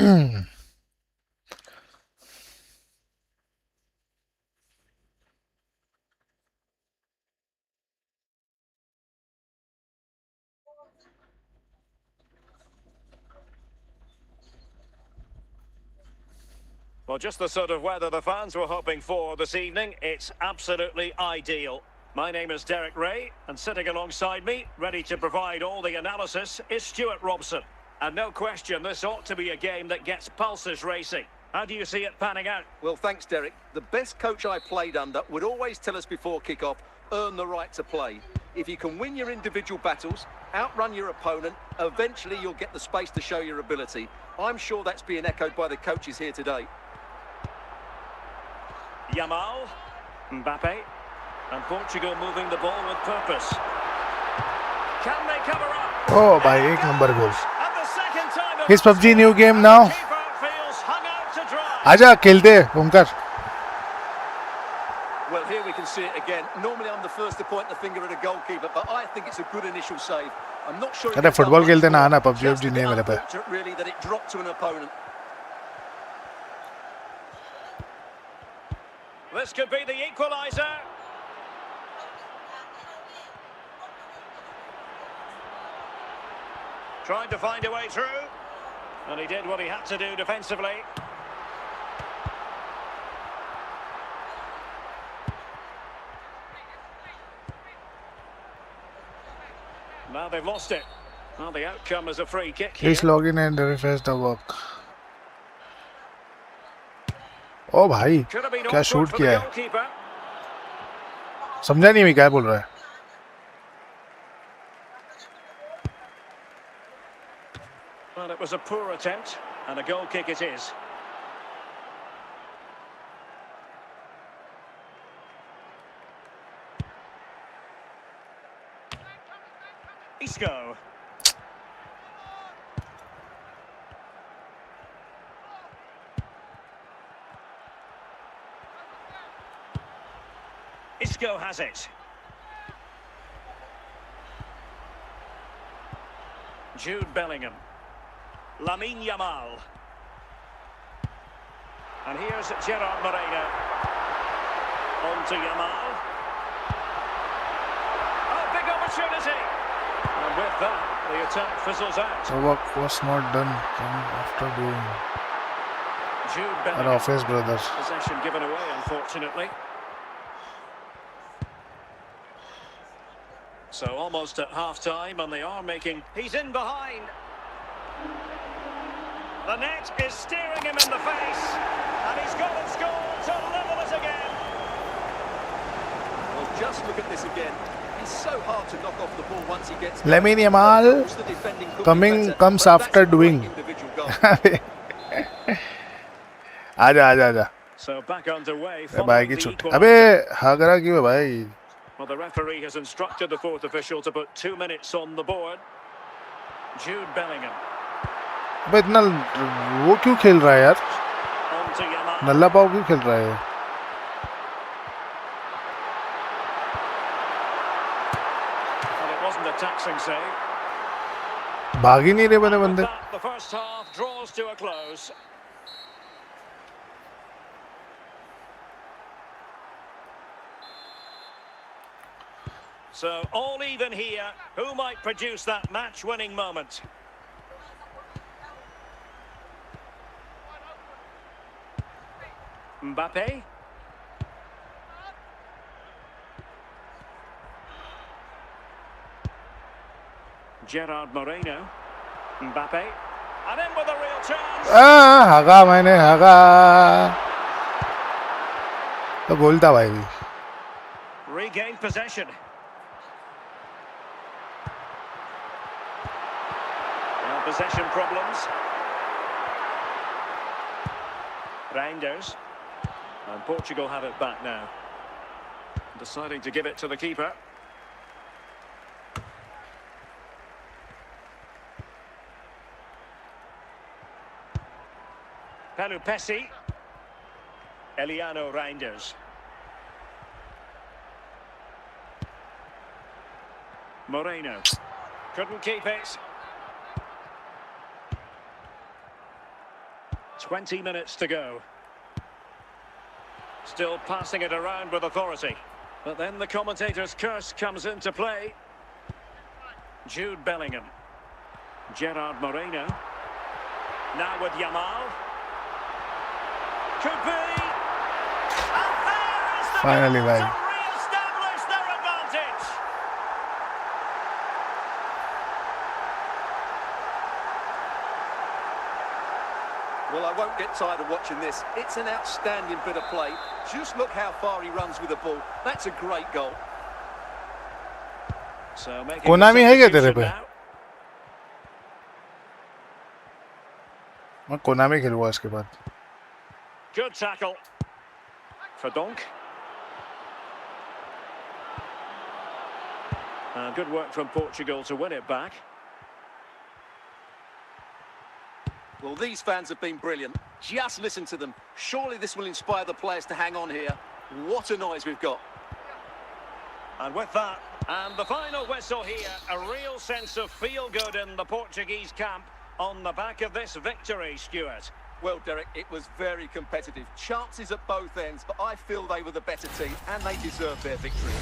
Well, just the sort of weather the fans were hoping for this evening. It's absolutely ideal. My name is Derek Ray, and sitting alongside me, ready to provide all the analysis, is Stuart Robson. And no question, this ought to be a game that gets pulses racing. How do you see it panning out? Well, thanks, Derek. The best coach I played under would always tell us before kick-off, earn the right to play. If you can win your individual battles, outrun your opponent, eventually you'll get the space to show your ability. I'm sure that's being echoed by the coaches here today. Yamal, Mbappe, and Portugal moving the ball with purpose. Can they cover up? Oh, by 1 number goal. His PUBG new game now. Aja, खेलते Omkar. Well, here we can see it again. Normally, I'm the first to point the finger at a goalkeeper, but I think it's a good initial save. I'm not sure. अरे football खेलते ना आना PUBG नहीं मेरे पे. Really, that it dropped to an opponent. This could be the equaliser. Trying to find a way through. And he did what he had to do defensively. Now they've lost it. Well, the outcome is a free kick here. Please log in and refresh the work. ओ भाई क्या shoot किया है समझा नहीं मैं क्या बोल रहा है Well, it was a poor attempt and a goal kick it is. Isco. Isco has it. Jude Bellingham. Lamine Yamal. And here's Gerard Moreno. On to Yamal. Oh, big opportunity. And with that, the attack fizzles out. The work was not done after doing. Jude Bellingham. Our office brothers. Possession given away, unfortunately. So almost at half-time, and they are making... He's in behind. The net is steering him in the face, and he's got it scored to level it again. Well, just look at this again. It's so hard to knock off the ball once he gets... Lamine Yamal comes after doing. आजा So back underway. भाई की छुट्टी अबे हागरा क्यों है भाई Well, the referee has instructed the fourth official to put 2 minutes on the board. Jude Bellingham. अबे इतना वो क्यों खेल रहा है यार On to Yamal. नल्ला पाव क्यों खेल रहा है And it wasn't a taxing save. भाग ही नहीं रहे बने बंदे The first half draws to a close. So all even here. Who might produce that match-winning moment? Mbappe. Gerard Moreno. Mbappe. And in with a real chance. हागा मैंने हागा तो बोलता भाई भी Regained possession. Well, possession problems. Reinders. And Portugal have it back now. Deciding to give it to the keeper. Pelupessy. Eliano Reinders. Moreno. Couldn't keep it. 20 minutes to go. Still passing it around with authority. But then the commentator's curse comes into play. Jude Bellingham. Gerard Moreno. Now with Yamal. Could be. And there is the Finally, goal bhai. to re-establish their advantage. Well, I won't get tired of watching this. It's an outstanding bit of play. Just look how far he runs with the ball. That's a great goal. So making Konami है क्या तेरे पे? now. मैं Konami खेलूंगा इसके बाद. Good tackle. For Donk. Good work from Portugal to win it back. Well, these fans have been brilliant. Just listen to them. Surely this will inspire the players to hang on here. What a noise we've got. And with that, and the final whistle here, a real sense of feel-good in the Portuguese camp on the back of this victory, Stuart. Well, Derek, it was very competitive. Chances at both ends, but I feel they were the better team and they deserved their victory.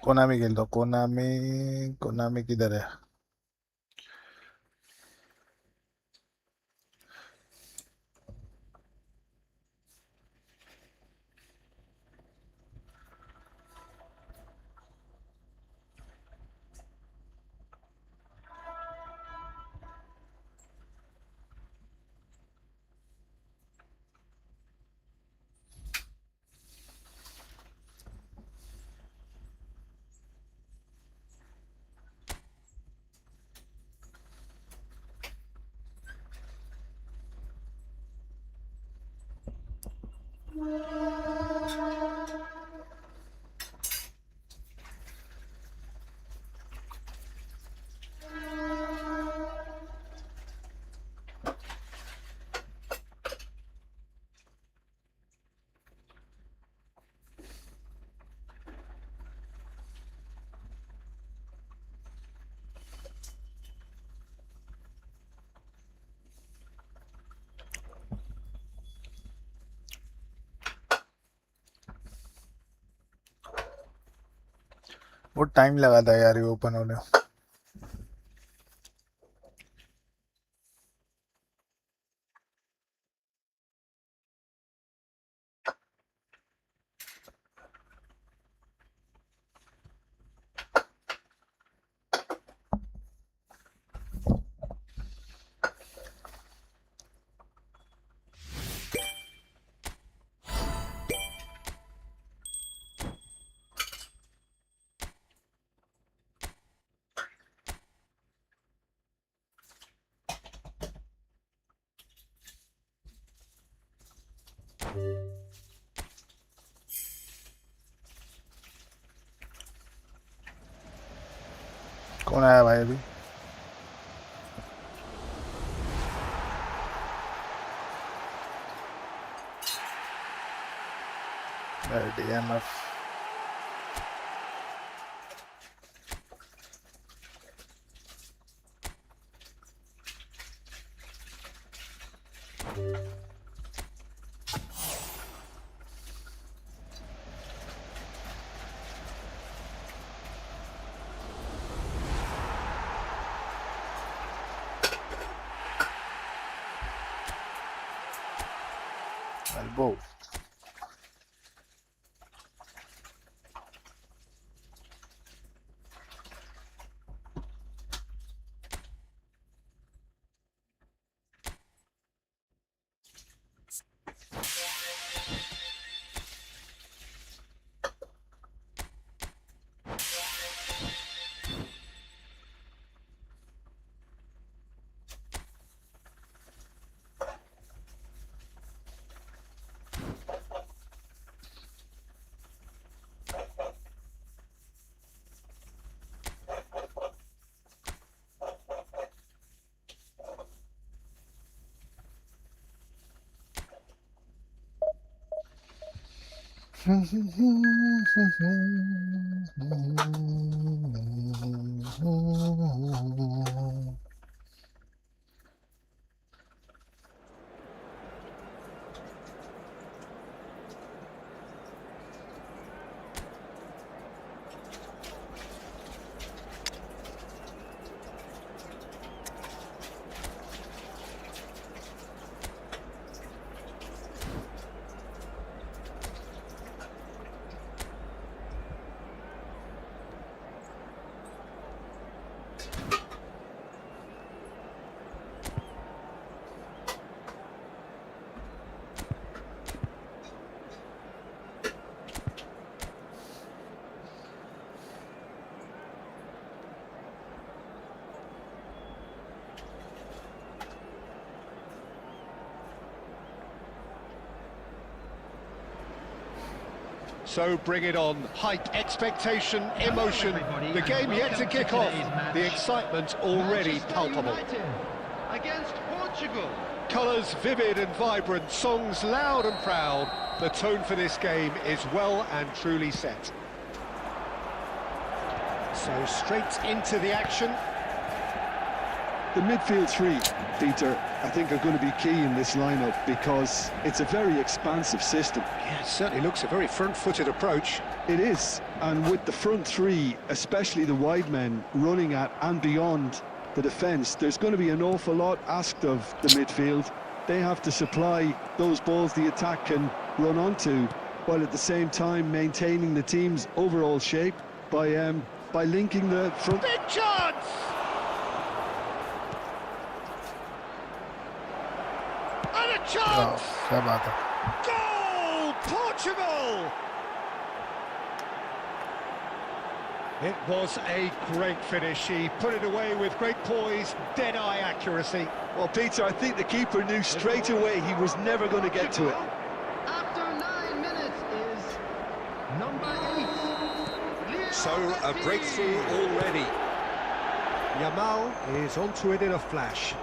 Konami खेल दो. Konami किधर है? वो time लगा था यार ये open होने. कौन आया भाई अभी? DMF. Elbow. So bring it on. Hype, expectation, emotion. The game yet to kick off. The excitement already palpable. Against Portugal. Colours vivid and vibrant, songs loud and proud. The tone for this game is well and truly set. So straight into the action. The midfield three, Peter, I think are going to be key in this lineup because it's a very expansive system. Yeah, it certainly looks a very front-footed approach. It is, and with the front three, especially the wide men, running at and beyond the defence, there's going to be an awful lot asked of the midfield. They have to supply those balls the attack can run onto, while at the same time maintaining the team's overall shape by linking the front. Big chance! And a chance! क्या बात है. Goal! Portugal! It was a great finish. He put it away with great poise, dead-eye accuracy. Well, Peter, I think the keeper knew straight away he was never going to get to it. After 9 minutes is number 8. So, a breakthrough already. Yamal is onto it in a flash.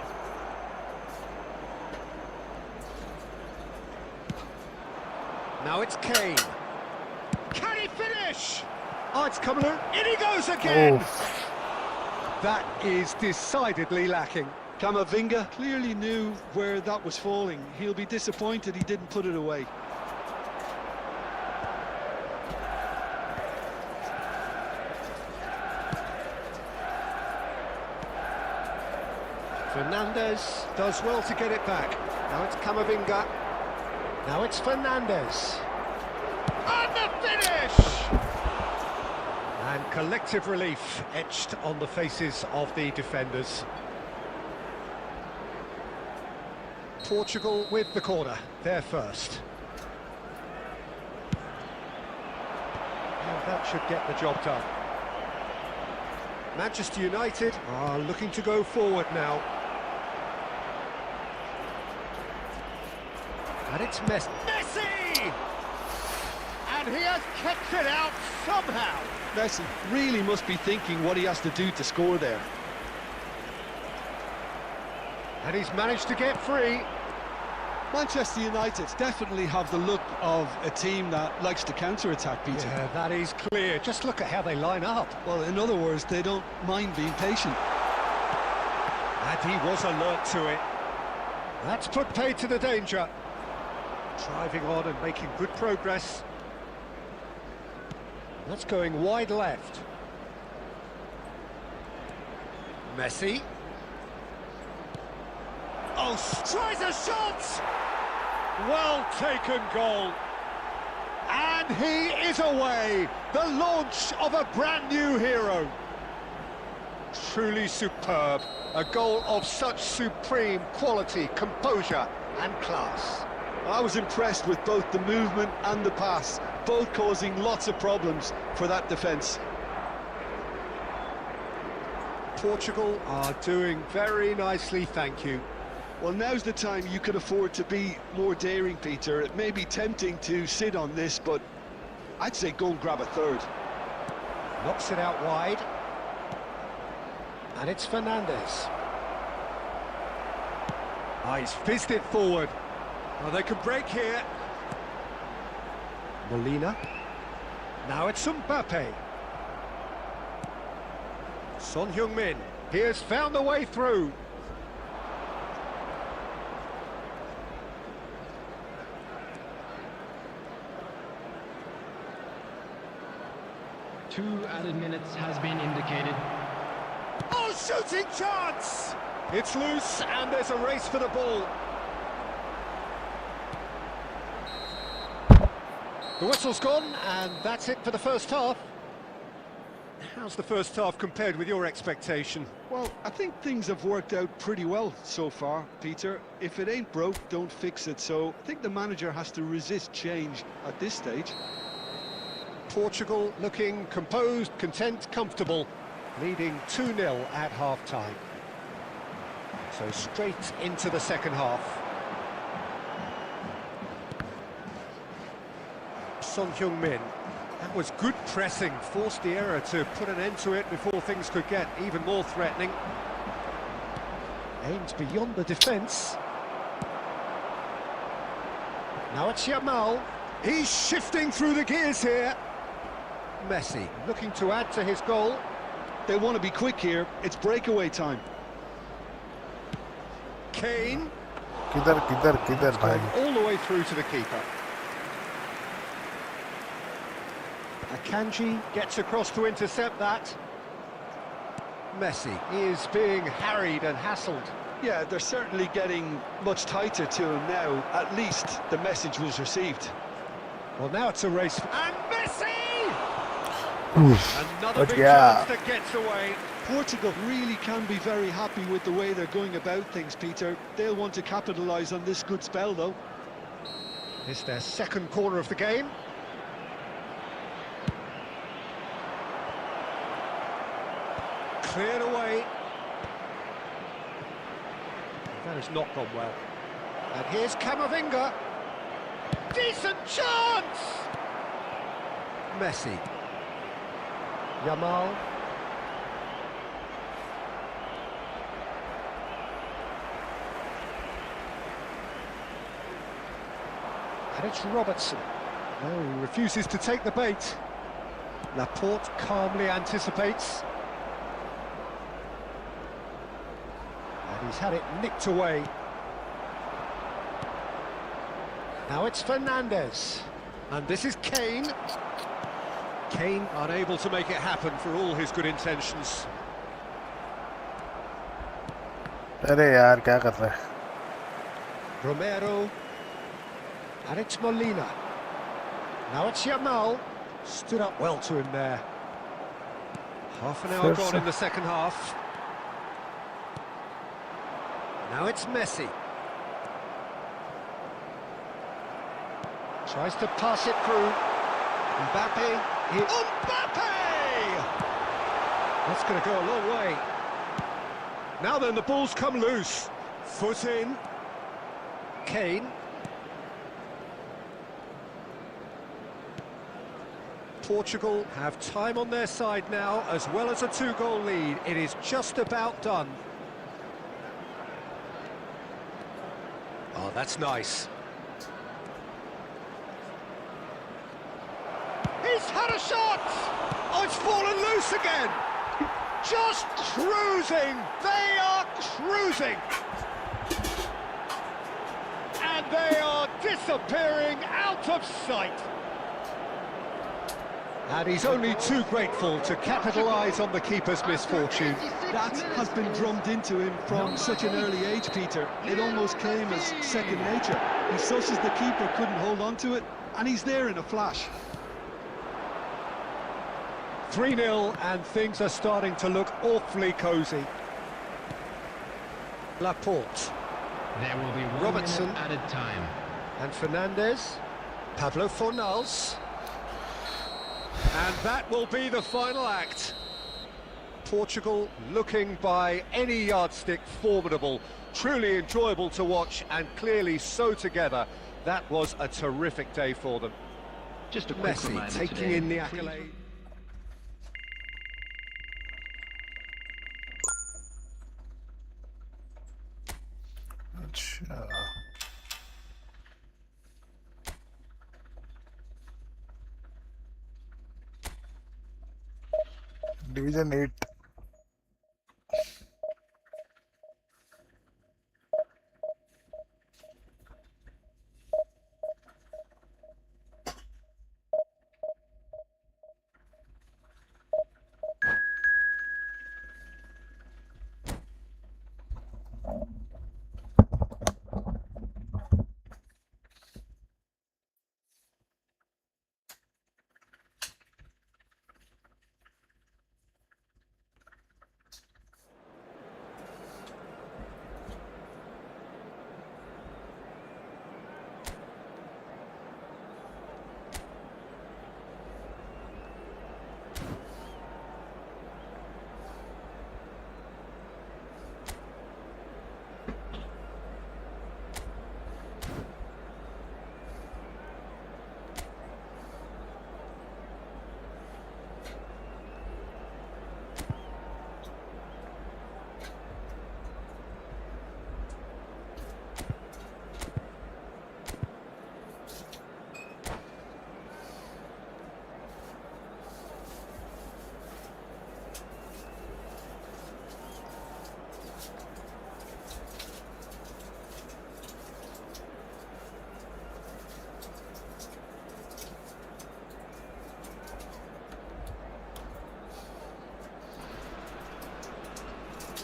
Now it's Kane. Can he finish? Oh, it's coming in. In he goes again! Oh. That is decidedly lacking. Camavinga clearly knew where that was falling. He'll be disappointed he didn't put it away. Fernandes does well to get it back. Now it's Camavinga. Now it's Fernandes. And the finish! And collective relief etched on the faces of the defenders. Portugal with the corner, they're first. And that should get the job done. Manchester United are looking to go forward now. And it's Messi! And he has kept it out somehow. Messi really must be thinking what he has to do to score there. And he's managed to get free. Manchester United definitely have the look of a team that likes to counter-attack, Peter. Yeah, that is clear. Just look at how they line up. Well, in other words, they don't mind being patient. And he was alert to it. That's put paid to the danger. Driving on and making good progress. That's going wide left. Messi. Oh, tries a shot! Well taken goal. And he is away. The launch of a brand new hero. Truly superb. A goal of such supreme quality, composure and class. I was impressed with both the movement and the pass, both causing lots of problems for that defence. Portugal are doing very nicely, thank you. Well, now's the time you can afford to be more daring, Peter. It may be tempting to sit on this, but I'd say go and grab a third. Knocks it out wide. And it's Fernandes. Oh, he's fizzed it forward. Oh, they can break here. Molina. Now it's Mbappe. Son Heung-min. He has found a way through. Two added minutes has been indicated. Oh, shooting chance! It's loose and there's a race for the ball. The whistle's gone and that's it for the first half. How's the first half compared with your expectation? Well, I think things have worked out pretty well so far, Peter. If it ain't broke, don't fix it. So I think the manager has to resist change at this stage. Portugal looking composed, content, comfortable, leading 2-0 at half-time. So straight into the second half. Son Heung-min. That was good pressing, forced the error to put an end to it before things could get even more threatening. Aims beyond the defence. Now it's Yamal. He's shifting through the gears here. Messi looking to add to his goal. They want to be quick here. It's breakaway time. Kane. किधर भाई. All the way through to the keeper. Akanji gets across to intercept that. Messi is being harried and hassled. Yeah, they're certainly getting much tighter to him now. At least the message was received. Well, now it's a race. And Messi! Oof. Another big yeah. chance that gets away. Portugal really can be very happy with the way they're going about things, Peter. They'll want to capitalise on this good spell, though. It's their second corner of the game. Cleared away. That has not gone well. And here's Camavinga. Decent chance! Messi. Yamal. And it's Robertson. No, he refuses to take the bait. Laporte calmly anticipates. And he's had it nicked away. Now it's Fernandes. And this is Kane. Kane unable to make it happen for all his good intentions. अरे यार क्या कर रहा है? Romero. And it's Molina. Now it's Yamal. Stood up well to him there. Half an hour gone in the second half. Now it's Messi. Tries to pass it through. Mbappe. Mbappe! That's going to go a long way. Now then, the ball's come loose. Foot in. Kane. Portugal have time on their side now, as well as a 2-goal lead. It is just about done. Oh, that's nice. He's had a shot! Oh, it's fallen loose again! Just cruising! They are cruising! And they are disappearing out of sight! And he's only too grateful to capitalise on the keeper's misfortune. That has been drummed into him from such an early age, Peter. It almost came as second nature. He susses the keeper couldn't hold on to it, and he's there in a flash. 3-0, and things are starting to look awfully cosy. Laporte. There will be 1 Robertson. minute added time. And Fernandes. Pablo Fornals. And that will be the final act. Portugal looking by any yardstick formidable. Truly enjoyable to watch and clearly so together. That was a terrific day for them. Just a quick Messi reminder taking today. in the accolade. अच्छा. Division 8.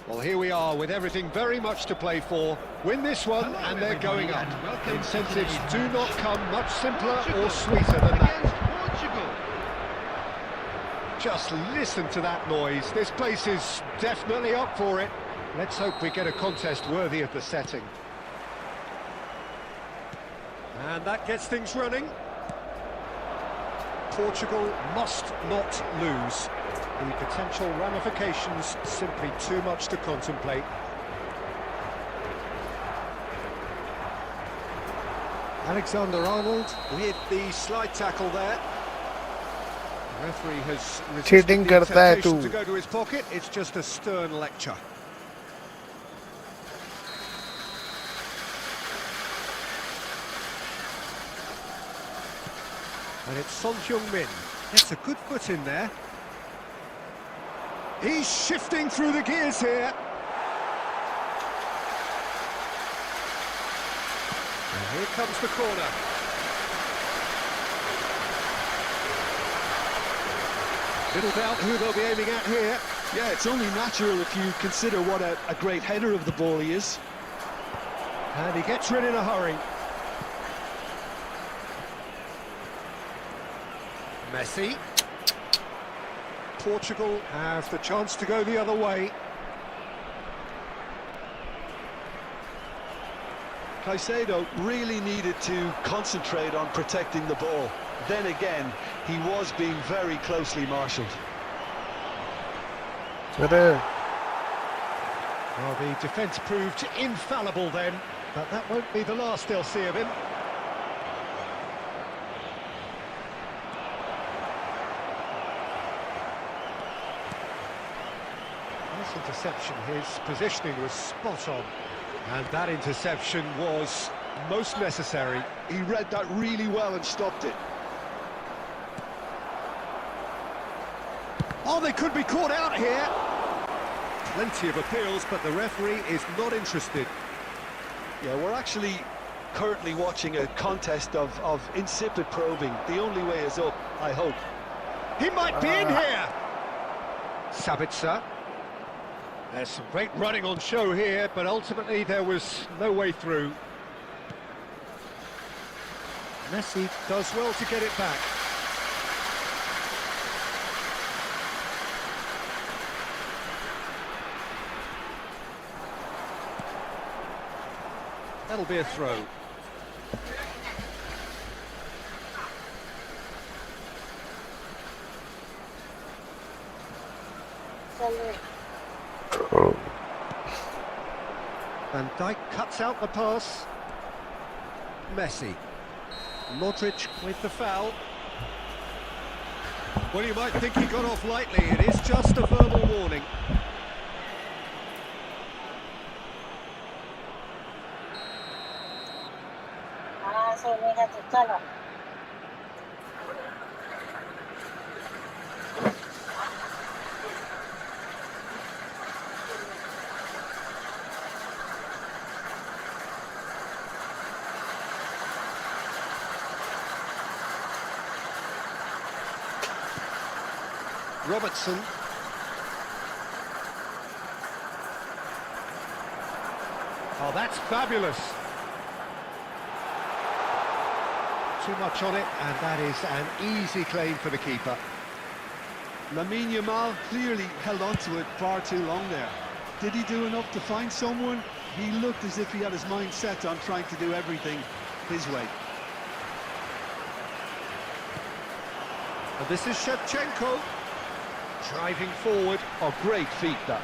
Well, here we are with everything very much to play for. Win this one and they're going up. Incentives do not come much simpler or sweeter than that. Portugal. Just listen to that noise. This place is definitely up for it. Let's hope we get a contest worthy of the setting. And that gets things running. Portugal must not lose. The potential ramifications simply too much to contemplate. Alexander-Arnold with the slide tackle there. The referee has Cheating resisted the करता है temptation तू. to go to his pocket. It's just a stern lecture. And it's Son Heung-min. Gets a good foot in there. He's shifting through the gears here. And here comes the corner. Little doubt who they'll be aiming at here. Yeah, it's only natural if you consider what a great header of the ball he is. And he gets rid in a hurry. Messi. Portugal have the chance to go the other way. Caicedo really needed to concentrate on protecting the ball. Then again, he was being very closely marshalled. अरे Well, the defence proved infallible then, but that won't be the last they'll see of him. This interception, his positioning was spot on. And that interception was most necessary. He read that really well and stopped it. Oh, they could be caught out here. Plenty of appeals, but the referee is not interested. Yeah, we're actually currently watching a contest of insipid probing. The only way is up, I hope. He might be in here. Sabitzer. There's some great running on show here, but ultimately there was no way through. Messi does well to get it back. That'll be a throw. Van Dijk cuts out the pass. Messi. Modric with the foul. Well, you might think he got off lightly. It is just a verbal warning. Robertson. Oh, that's fabulous. Too much on it, and that is an easy claim for the keeper. Lamine Yamal clearly held on to it far too long there. Did he do enough to find someone? He looked as if he had his mind set on trying to do everything his way. And this is Shevchenko. Driving forward. Oh, great feat that.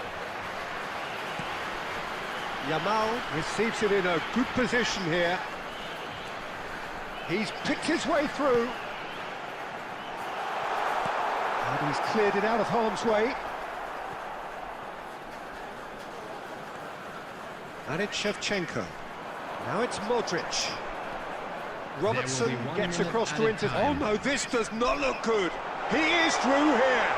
Yamal receives it in a good position here. He's picked his way through. And he's cleared it out of harm's way. And it's Shevchenko. Now it's Modric. Robertson gets across to Inter. Oh no, this does not look good. He is through here.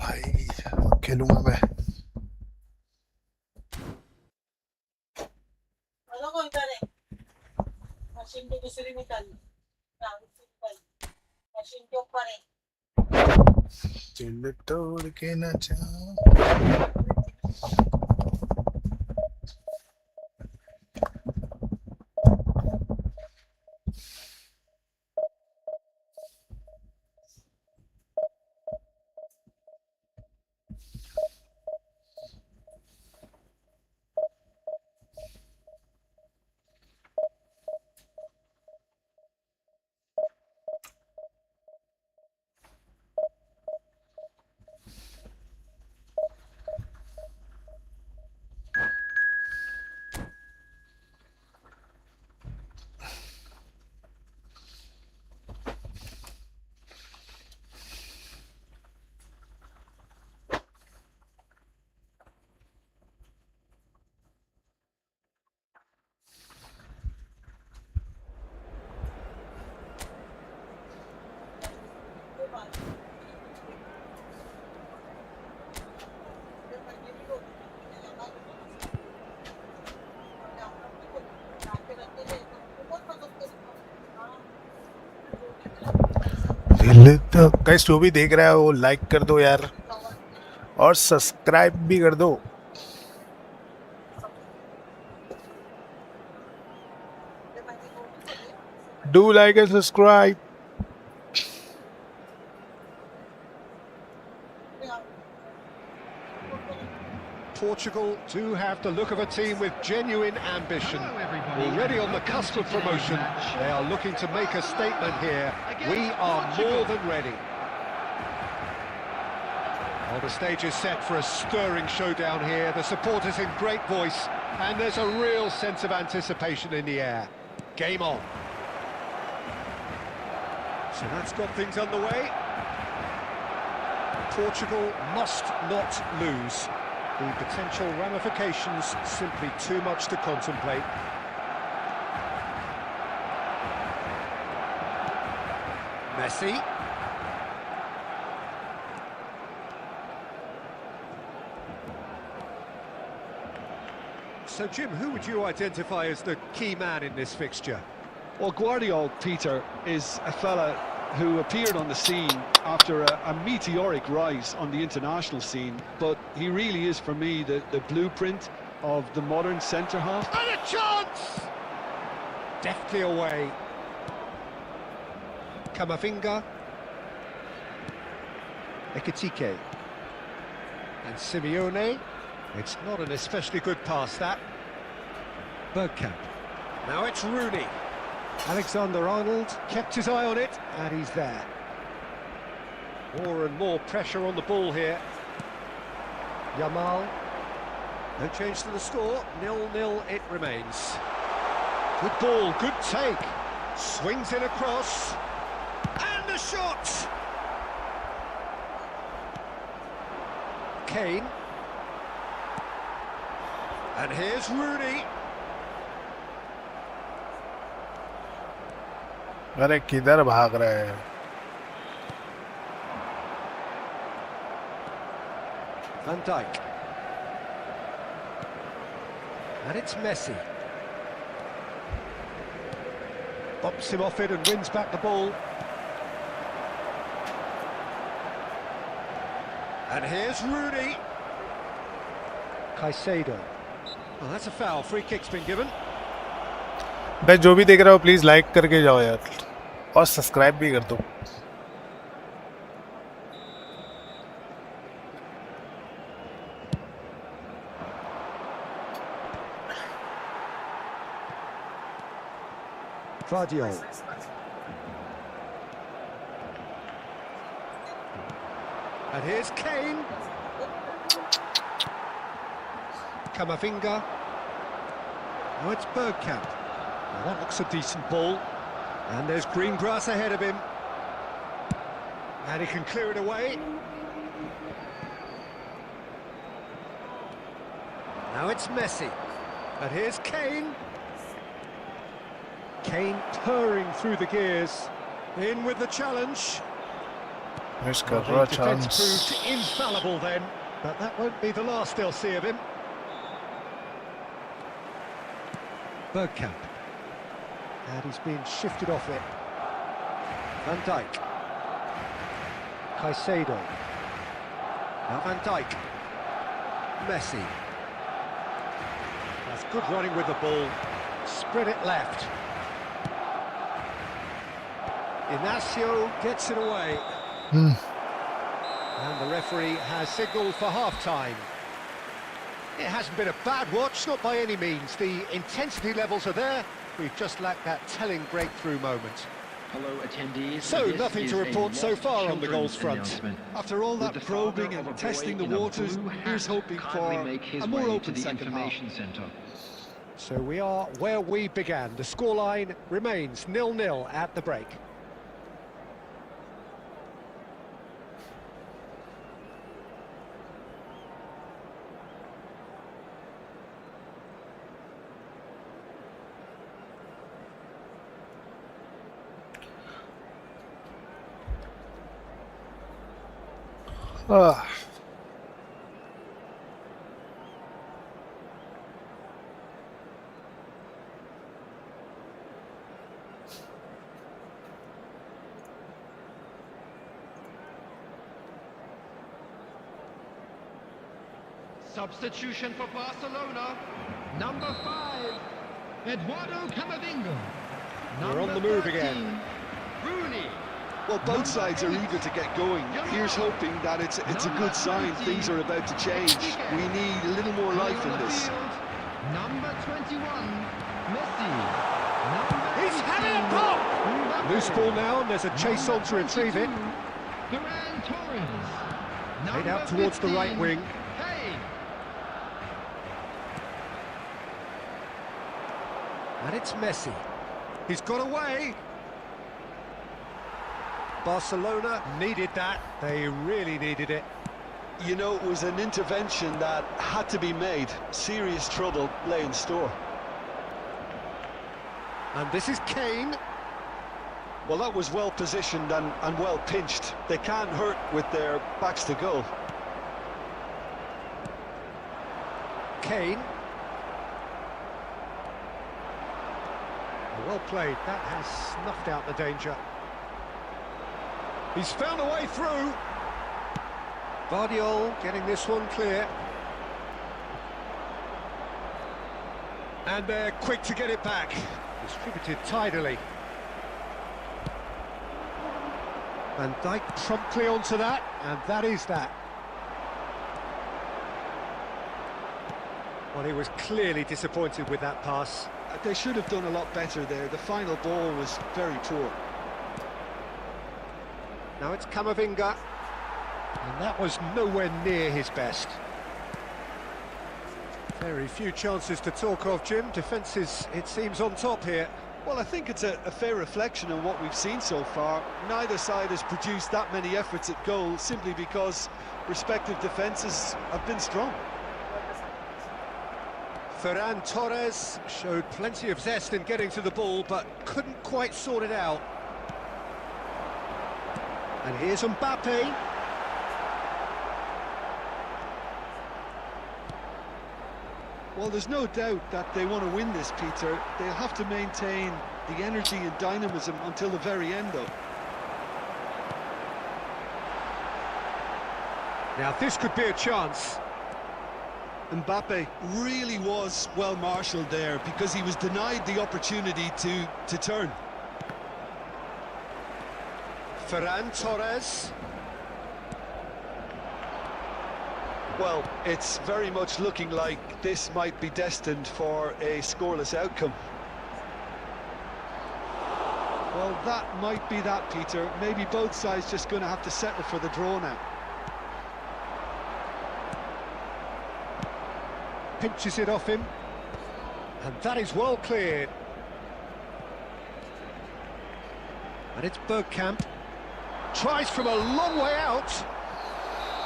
भाई खेलूंगा मैं. दिल तोड़ के न जा. तो guys जो भी देख रहा है वो लाइक कर दो यार और सब्सक्राइब भी कर दो. Do like and subscribe. Portugal do have the look of a team with genuine ambition. Already on the cusp of promotion, they are looking to make a statement here. We are more than ready. Well, the stage is set for a stirring showdown here. The supporters in great voice, and there's a real sense of anticipation in the air. Game on. So that's got things underway. Portugal must not lose. The potential ramifications simply too much to contemplate. Messi. So, Jim, who would you identify as the key man in this fixture? Well, Guardiola, Peter, is a fella who appeared on the scene after a meteoric rise on the international scene, but he really is, for me, the blueprint of the modern centre-half. And a chance! Deftly away. Camavinga. Ekitike. And Simeone. It's not an especially good pass, that. Bergkamp. Now it's Rooney. Alexander-Arnold kept his eye on it, and he's there. More and more pressure on the ball here. Yamal. No change to the score. 0-0 it remains. Good ball, good take. Swings in across. And a shot! Kane. And here's Rooney. अरे किधर भाग रहे हैं? Van Dijk. And it's Messi. Bops him off it and wins back the ball. And here's Rooney. Caicedo. Well, that's a foul. Free kick's been given. भाई जो भी देख रहा हो प्लीज लाइक करके जाओ यार, और सब्सक्राइब भी कर दो. Vardiol. And here's Kane. Camavinga. Now it's Bergkamp. Well, that looks a decent ball. And there's green grass ahead of him. And he can clear it away. Now it's Messi. And here's Kane. Kane purring through the gears. In with the challenge. Miss कर Well, रहा the defence chance. proved infallible then, but that won't be the last they'll see of him. Bergkamp. And he's been shifted off it. Van Dijk. Caicedo. Now Van Dijk. Messi. That's good running with the ball. Spread it left. Inacio gets it away. And the referee has signalled for half-time. It hasn't been a bad watch, not by any means. The intensity levels are there. We've just lacked that telling breakthrough moment. Hello, attendees. So, This nothing is to a report so Lost far on the goals Children's front. announcement. After all Would that the probing father of a and boy testing the in a waters, blue here's hat hoping kindly for make his a more way to open the second half. information centre. So we are where we began. The scoreline remains 0-0 at the break. Substitution for Barcelona. Number 5, Eduardo Camavinga. We're on the move again. Rooney. Well, both sides are eager to get going. Here's hoping that it's a good sign. Things are about to change. We need a little more life in this. Number 21, Messi. He's having a pop! Loose ball now, and there's a chase on to retrieve it. Ferran Torres. Played out towards the right wing. Kane. And it's Messi. He's got away. Barcelona needed that. They really needed it. You know, it was an intervention that had to be made. Serious trouble lay in store. And this is Kane. Well, that was well positioned and well pinched. They can't hurt with their backs to goal. Kane. Well played. That has snuffed out the danger. He's found a way through. Vardiol getting this one clear. And they're quick to get it back. Distributed tidily. Van Dijk promptly onto that, and that is that. Well, he was clearly disappointed with that pass. They should have done a lot better there. The final ball was very poor. Now it's Camavinga, and that was nowhere near his best. Very few chances to talk of, Jim. Defence is, it seems, on top here. Well, I think it's a fair reflection on what we've seen so far. Neither side has produced that many efforts at goal simply because respective defences have been strong. Ferran Torres showed plenty of zest in getting to the ball, but couldn't quite sort it out. And here's Mbappe. Well, there's no doubt that they want to win this, Peter. They'll have to maintain the energy and dynamism until the very end, though. Now this could be a chance. Mbappe really was well marshalled there because he was denied the opportunity to turn. Ferran Torres. Well, it's very much looking like this might be destined for a scoreless outcome. Well, that might be that, Peter. Maybe both sides just going to have to settle for the draw now. Pinches it off him. And that is well cleared. And it's Bergkamp. Tries from a long way out.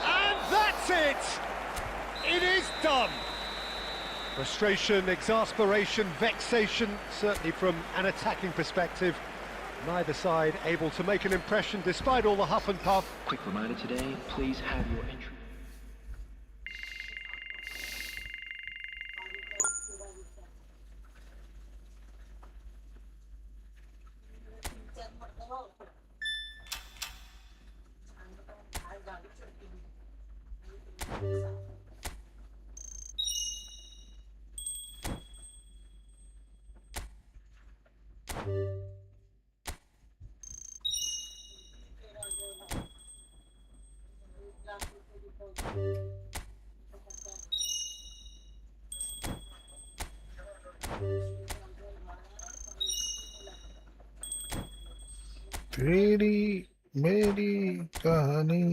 And that's it! It is done! Frustration, exasperation, vexation, certainly from an attacking perspective. Neither side able to make an impression despite all the huff and puff. Quick reminder today, please have your entry. तेरी मेरी कहानी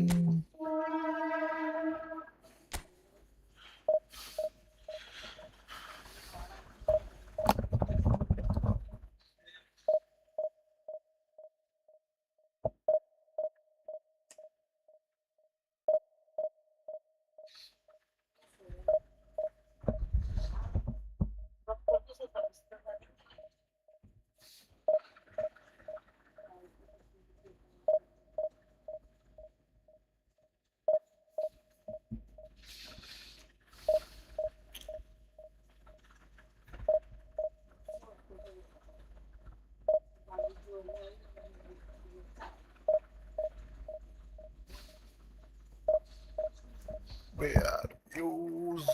where views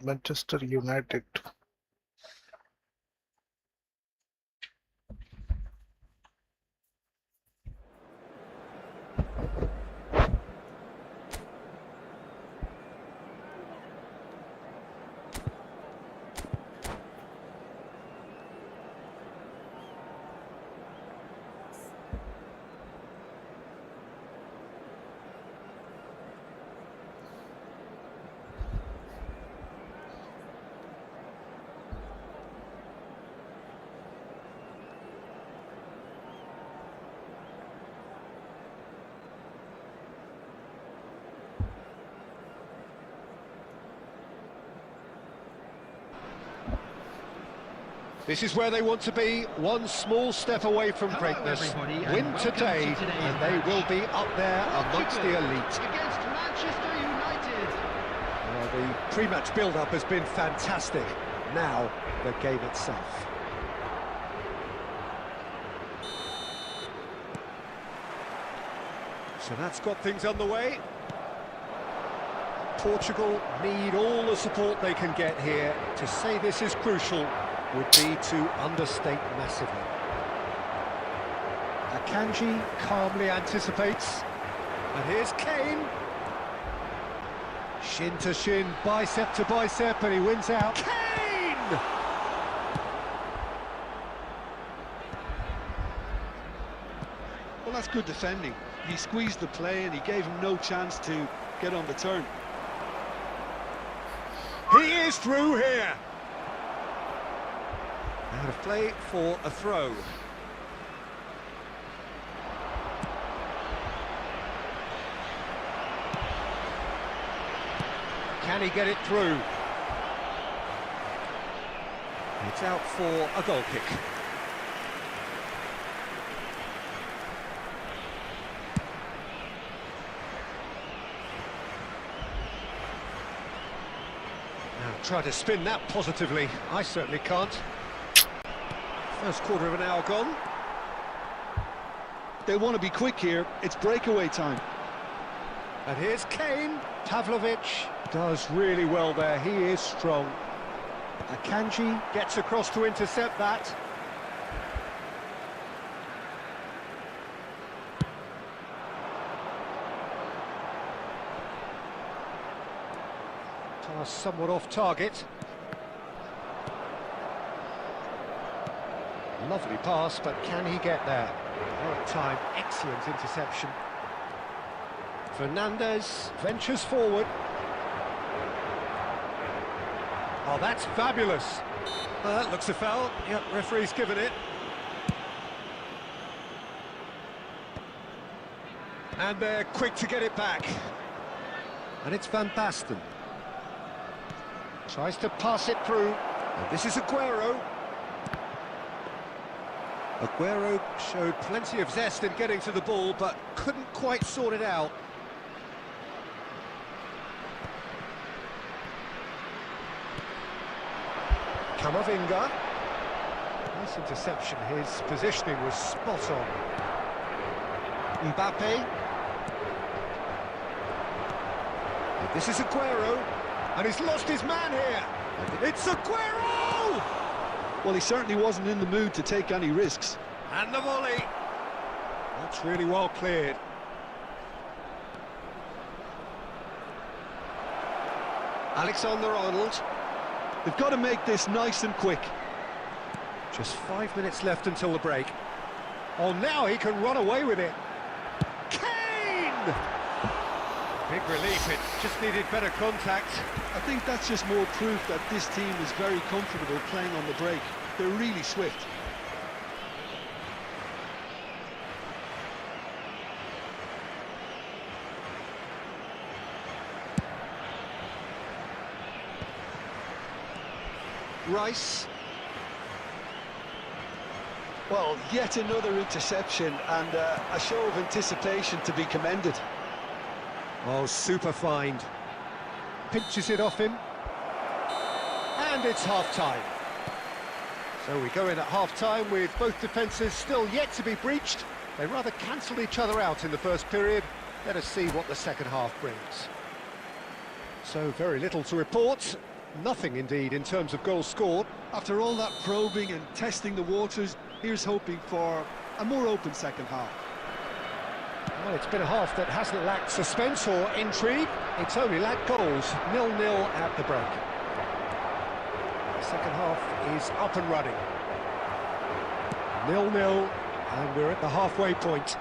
Manchester United. This is where they want to be, one small step away from Hello, greatness. everybody, and Win welcome today, to today's and they match. will be up there amongst the elite. Against Manchester United. Well, the pre-match build-up has been fantastic. Now, the game itself. So that's got things underway. Portugal need all the support they can get here. To say this is crucial would be to understate massively. Akanji calmly anticipates. And here's Kane. Shin to shin, bicep to bicep, and he wins out. Kane! Well, that's good defending. He squeezed the play and he gave him no chance to get on the turn. He is through here. Out of play for a throw. Can he get it through? It's out for a goal kick. Now try to spin that positively. I certainly can't. First quarter of an hour gone. They want to be quick here. It's breakaway time. And here's Kane. Pavlovic does really well there. He is strong. Akanji gets across to intercept that. Pass somewhat off target. Lovely pass, but can he get there? Right time, excellent interception. Fernandez ventures forward. Oh, that's fabulous. That looks a foul. Yep, referee's given it. And they're quick to get it back. And it's Van Basten. Tries to pass it through. And this is Aguero. Aguero showed plenty of zest in getting to the ball, but couldn't quite sort it out. Camavinga. Nice interception. His positioning was spot on. Mbappe. And this is Aguero. And he's lost his man here. It's Aguero! Well, he certainly wasn't in the mood to take any risks. And the volley. That's really well cleared. Alexander-Arnold. They've got to make this nice and quick. Just 5 minutes left until the break. Oh, now he can run away with it. Kane! Big relief, it just needed better contact. I think that's just more proof that this team is very comfortable playing on the break. They're really swift. Rice. Well, yet another interception and a show of anticipation to be commended. Oh, super find. Pinches it off him. And it's half-time. So we go in at half-time with both defences still yet to be breached. They rather cancelled each other out in the first period. Let us see what the second half brings. So very little to report. Nothing, indeed, in terms of goals scored. After all that probing and testing the waters, here's hoping for a more open second half. Well, it's been a half that hasn't lacked suspense or intrigue. It's only lacked goals. 0-0 at the break. The second half is up and running. 0-0, and we're at the halfway point.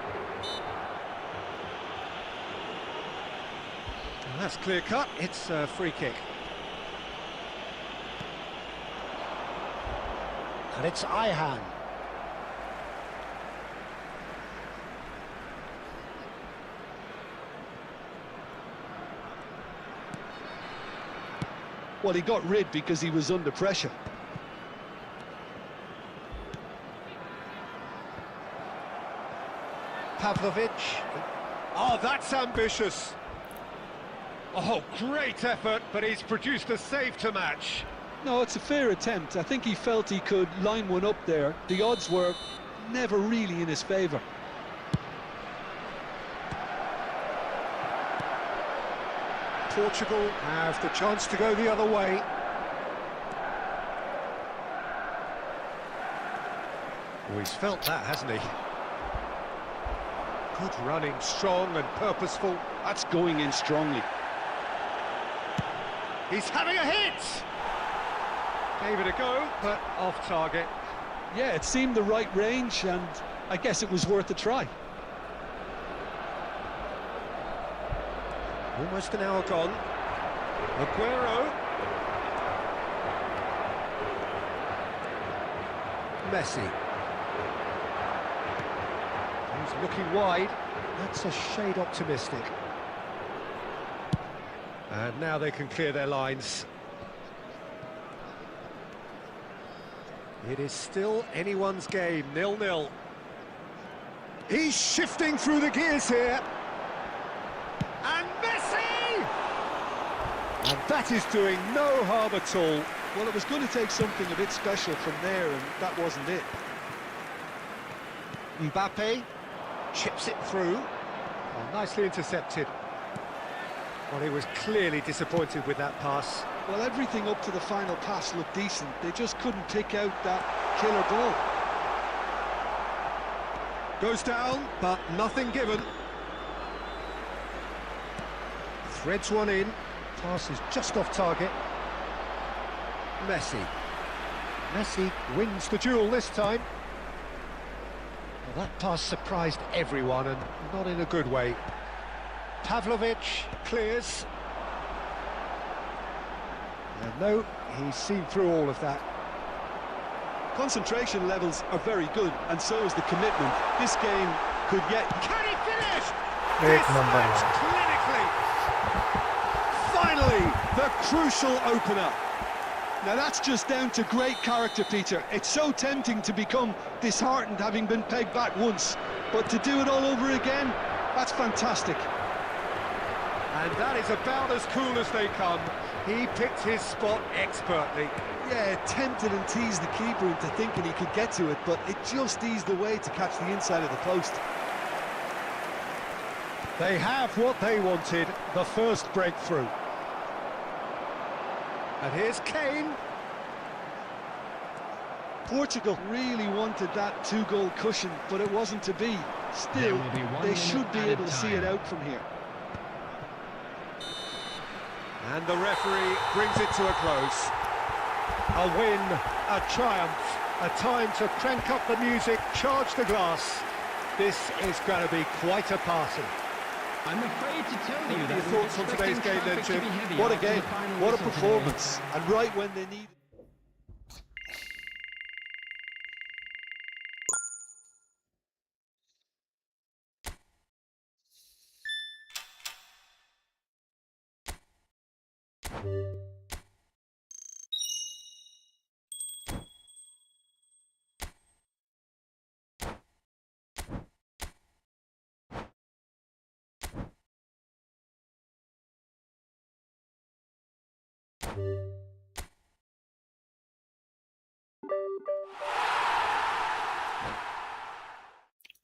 And that's clear cut. It's a free kick. And it's Ihan. Well, he got rid because he was under pressure. Pavlovic. Oh, that's ambitious. Oh, great effort, but he's produced a save to match. No, it's a fair attempt. I think he felt he could line one up there. The odds were never really in his favour. Portugal have the chance to go the other way. Oh, he's felt that, hasn't he? Good running, strong and purposeful. That's going in strongly. He's having a hit! Gave it a go, but off target. Yeah, it seemed the right range, and I guess it was worth a try. Almost an hour gone. Aguero. Messi. He's looking wide. That's a shade optimistic. And now they can clear their lines. It is still anyone's game, 0-0. He's shifting through the gears here. And Messi! And that is doing no harm at all. Well, it was going to take something a bit special from there, and that wasn't it. Mbappe chips it through. Oh, nicely intercepted. Well, he was clearly disappointed with that pass. Well, everything up to the final pass looked decent. They just couldn't pick out that killer ball. Goes down, but nothing given. Threads one in. Pass is just off target. Messi. Messi wins the duel this time. Well, that pass surprised everyone, and not in a good way. Pavlovic clears. And no, he's seen through all of that. Concentration levels are very good, and so is the commitment. This game could yet... Can he finish? Great number. Clinically. Finally, the crucial opener. Now that's just down to great character, Peter. It's so tempting to become disheartened having been pegged back once, but to do it all over again, that's fantastic. And that is about as cool as they come. He picked his spot expertly. Yeah, tempted and teased the keeper into thinking he could get to it, but it just eased away to catch the inside of the post. They have what they wanted, the first breakthrough. And here's Kane. Portugal really wanted that two-goal cushion, but it wasn't to be. Still, they should be able to see it out from here. And the referee brings it to a close. A win, a triumph, a time to crank up the music, charge the glass. This is going to be quite a party. I'm afraid to tell you What are that your thoughts on today's game then, Jim? What a game, what a performance, and right when they need...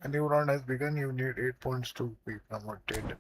A new round has begun. You need 8 points to be promoted.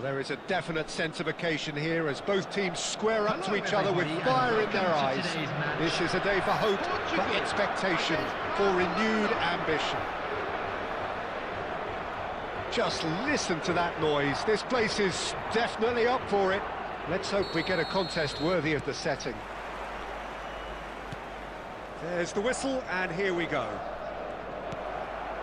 There is a definite sense of occasion here as both teams square up to each other with fire in their eyes. This is a day for hope, for expectation, for renewed ambition. Just listen to that noise. This place is definitely up for it. Let's hope we get a contest worthy of the setting. There's the whistle, and here we go.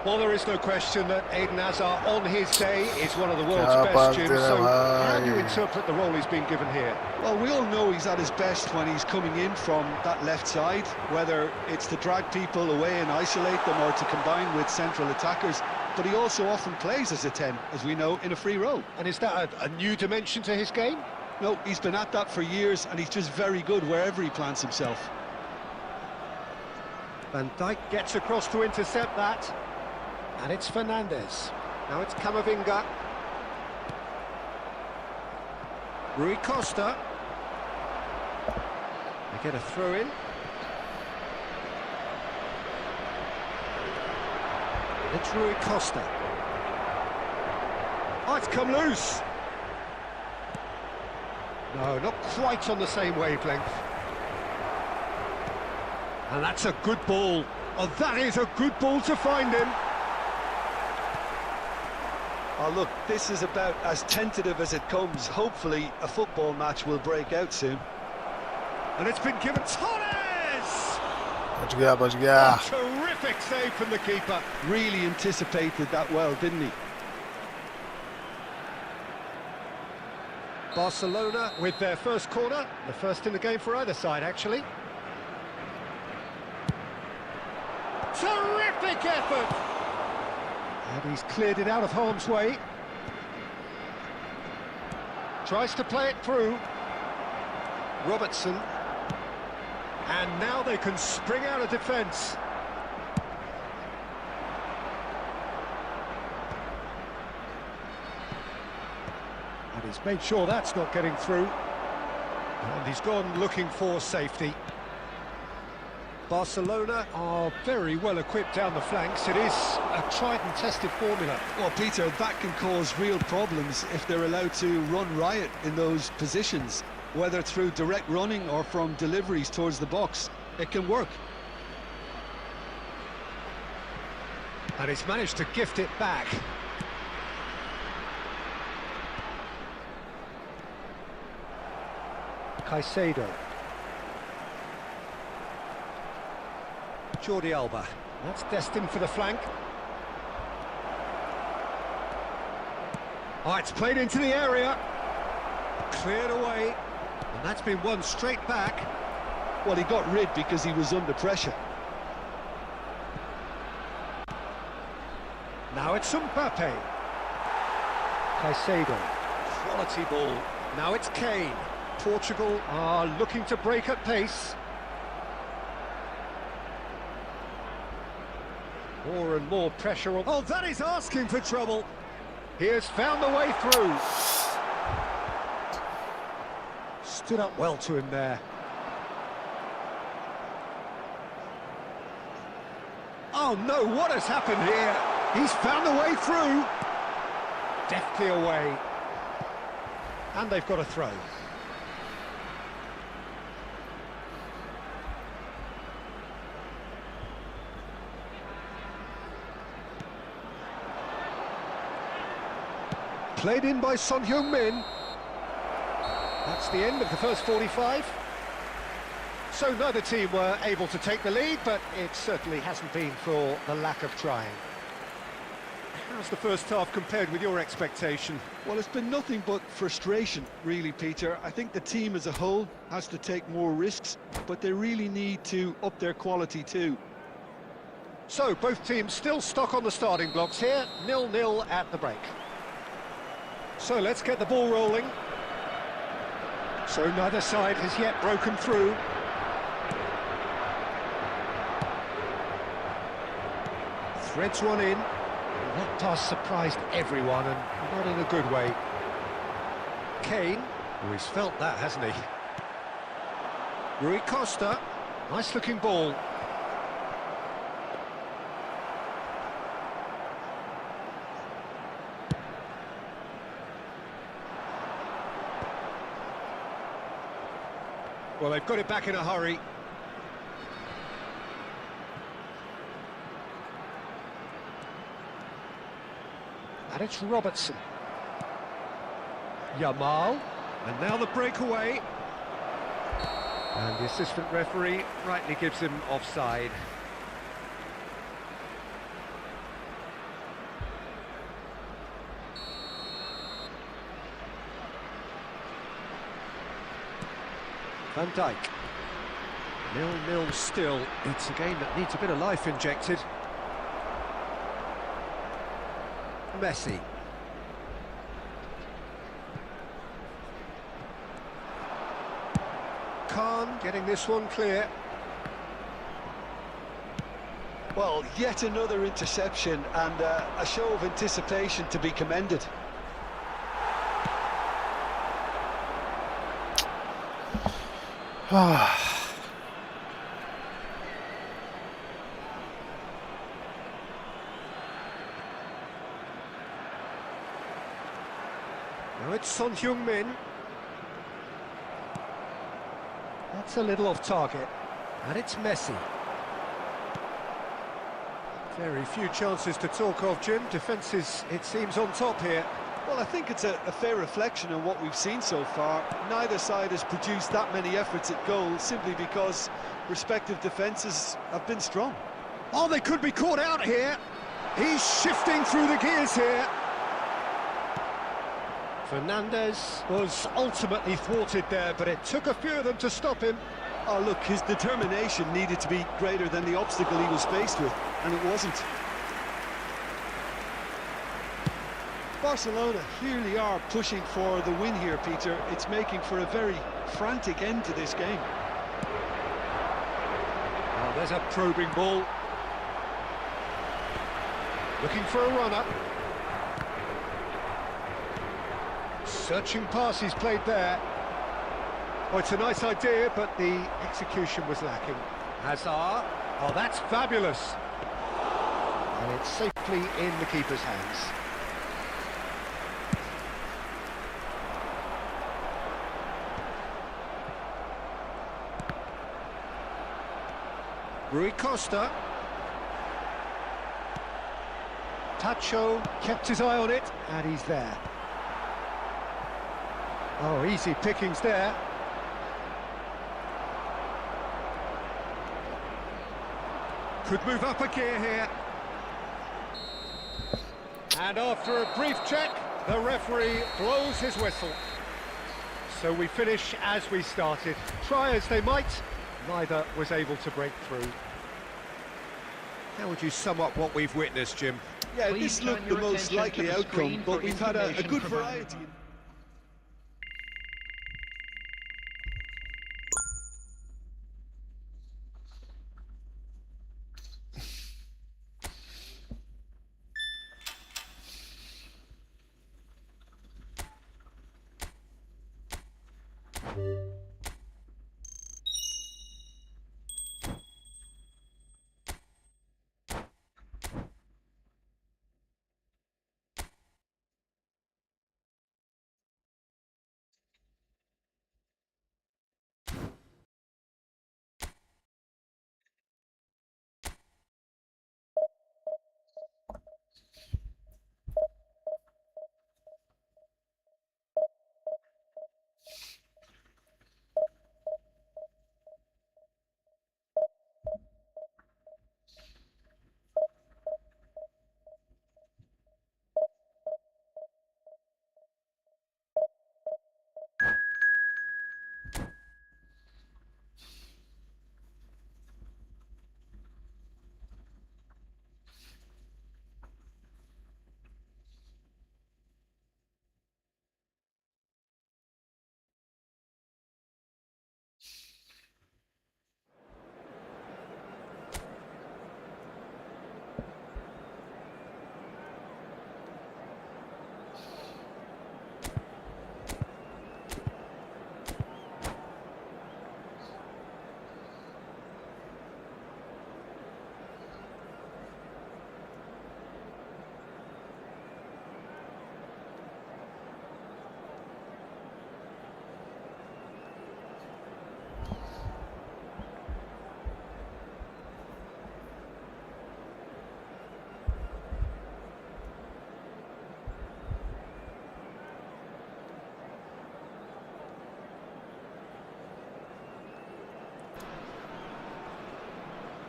Well, there is no question that Eden Hazard on his day is one of the world's best, Jim. So how do you interpret the role he's been given here? Well, we all know he's at his best when he's coming in from that left side, whether it's to drag people away and isolate them or to combine with central attackers. But he also often plays as a 10, as we know, in a free role. And is that a new dimension to his game? No, he's been at that for years, and he's just very good wherever he plants himself. Van Dijk gets across to intercept that. And it's Fernandes. Now it's Camavinga. Rui Costa. They get a throw in. It's Rui Costa. Oh, it's come loose. No, not quite on the same wavelength. And that's a good ball. Oh, that is a good ball to find him. Oh, look, this is about as tentative as it comes. Hopefully, a football match will break out soon. And it's been given... Torres! बच गया. Terrific save from the keeper. Really anticipated that well, didn't he? Barcelona with their first corner. The first in the game for either side, actually. Terrific effort! And he's cleared it out of harm's way. Tries to play it through. Robertson. And now they can spring out of defence. And he's made sure that's not getting through. And he's gone looking for safety. Barcelona are very well equipped down the flanks. It is a tried and tested formula. Well, Peter, that can cause real problems if they're allowed to run riot in those positions, whether through direct running or from deliveries towards the box. It can work. And he's managed to gift it back. Caicedo. Jordi Alba. That's destined for the flank. Oh, it's played into the area. Cleared away. And that's been won straight back. Well, he got rid because he was under pressure. Now it's Mbappe. Caicedo. Quality ball. Now it's Kane. Portugal are looking to break at pace. More and more pressure on... Oh, that is asking for trouble. He has found the way through. Stood up well to him there. Oh no, what has happened here? He's found the way through. Deftly away. And they've got a throw. Played in by Son Heung-min. That's the end of the first 45. So neither team were able to take the lead, but it certainly hasn't been for the lack of trying. How's the first half compared with your expectation? Well, it's been nothing but frustration, really, Peter. I think the team as a whole has to take more risks, but they really need to up their quality too. So both teams still stuck on the starting blocks here, 0-0 at the break. So let's get the ball rolling. So neither side has yet broken through. Threads one in. And that pass surprised everyone, and not in a good way. Kane, oh, he's felt that, hasn't he? Rui Costa, nice looking ball. Well, they've got it back in a hurry. And it's Robertson. Yamal. And now the breakaway. And the assistant referee rightly gives him offside. Van Dijk. 0-0 still. It's a game that needs a bit of life injected. Messi. Khan getting this one clear. Well, yet another interception and a show of anticipation to be commended. Now it's Son Heung-min. That's a little off target. And it's Messi. Very few chances to talk of, Jim. Defence is, it seems, on top here. Well, I think it's a fair reflection on what we've seen so far. Neither side has produced that many efforts at goal simply because respective defences have been strong. Oh, they could be caught out here. He's shifting through the gears here. Fernandez was ultimately thwarted there, but it took a few of them to stop him. Oh, look, his determination needed to be greater than the obstacle he was faced with, and it wasn't. Barcelona really are pushing for the win here, Peter. It's making for a very frantic end to this game. Oh, there's a probing ball. Looking for a runner. Searching pass he's played there. Oh, it's a nice idea, but the execution was lacking. Hazard. Oh, that's fabulous. And it's safely in the keeper's hands. Rui Costa. Tacho kept his eye on it, and he's there. Oh, easy pickings there. Could move up a gear here. And after a brief check, the referee blows his whistle. So we finish as we started. Try as they might, neither was able to break through. How would you sum up what we've witnessed, Jim? Yeah, Please this looked turn the your most attention to likely the outcome, screen but for we've had a information good provided. variety.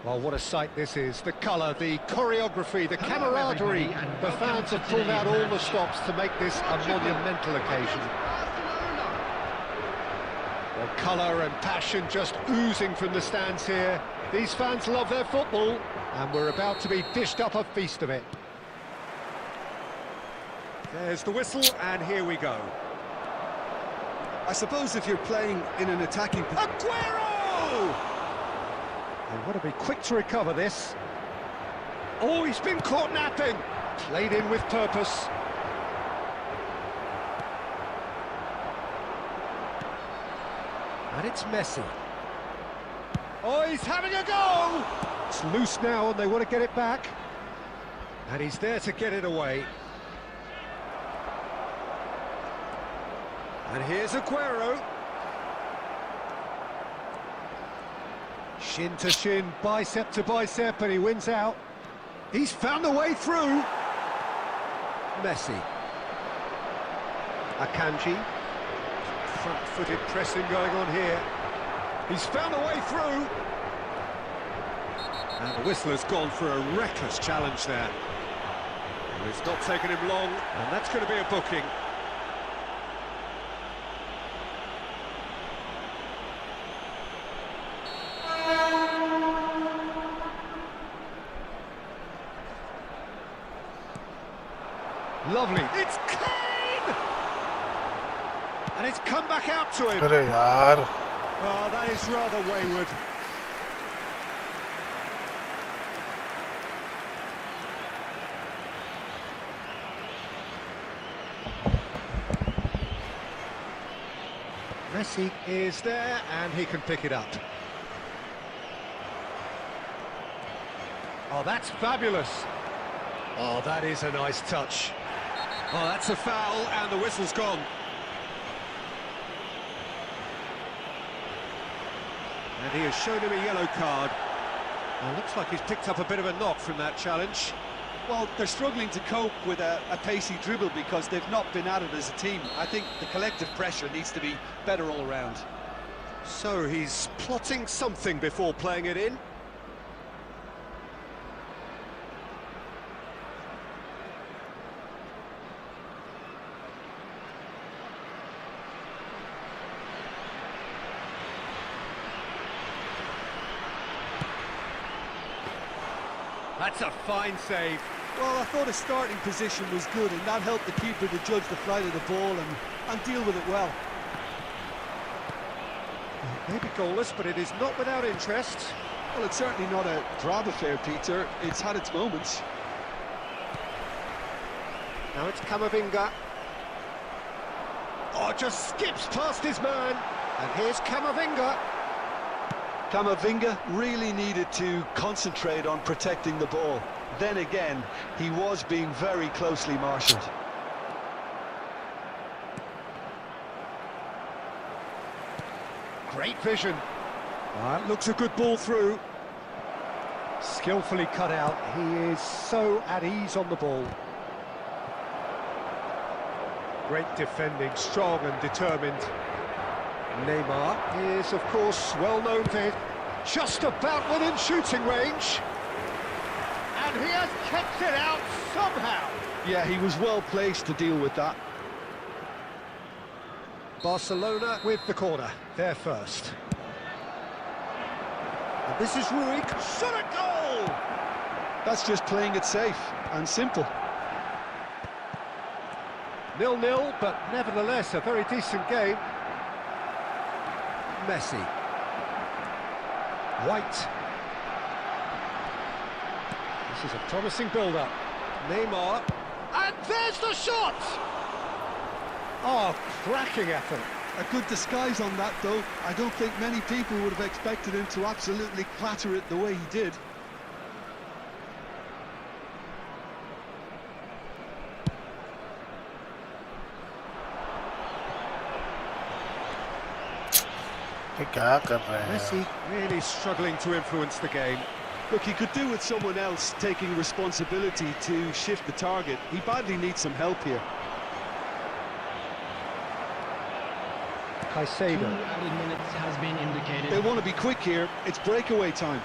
Well, what a sight this is. The colour, the choreography, the camaraderie. The fans have pulled out all the stops to make this a monumental occasion. Well, colour and passion just oozing from the stands here. These fans love their football, and we're about to be dished up a feast of it. There's the whistle, and here we go. I suppose if you're playing in an attacking... Aguero! They've got to be quick to recover this. Oh, he's been caught napping. Played in with purpose. And it's Messi. Oh, he's having a go! It's loose now and they want to get it back. And he's there to get it away. And here's Aguero. Shin to shin, bicep to bicep, and he wins out. He's found a way through. Messi. Akanji. Front-footed pressing going on here. He's found a way through. And the whistle has gone for a reckless challenge there. Well, it's not taken him long, and that's going to be a booking. Lovely. It's Kane! And it's come back out to him. अरे यार Oh, that is rather wayward. Messi is there, and he can pick it up. Oh, that's fabulous. Oh, that is a nice touch. Oh, that's a foul, and the whistle's gone. And he has shown him a yellow card. And looks like he's picked up a bit of a knock from that challenge. Well, they're struggling to cope with a pacey dribble because they've not been at it as a team. I think the collective pressure needs to be better all around. So he's plotting something before playing it in. That's a fine save. Well, I thought his starting position was good, and that helped the keeper to judge the flight of the ball and deal with it well. Maybe goalless, but it is not without interest. Well, it's certainly not a drab affair, Peter. It's had its moments. Now it's Camavinga. Oh, just skips past his man. And here's Camavinga. Camavinga really needed to concentrate on protecting the ball. Then again, he was being very closely marshalled. Great vision. That looks a good ball through. Skillfully cut out. He is so at ease on the ball. Great defending, strong and determined. Neymar is, of course, well known for it. Just about within shooting range. And he has kept it out somehow. Yeah, he was well placed to deal with that. Barcelona with the corner, they're first. And this is Ruik, shot a goal! That's just playing it safe and simple. 0-0, but nevertheless a very decent game. Messi. White. This is a promising build-up. Neymar. And there's the shot! Oh, cracking effort. A good disguise on that, though. I don't think many people would have expected him to absolutely clatter it the way he did. क्या कर रहे हैं Messi really struggling to influence the game. Look, he could do with someone else taking responsibility to shift the target. He badly needs some help here. Two Caicedo. added minutes has been indicated. They want to be quick here. It's breakaway time.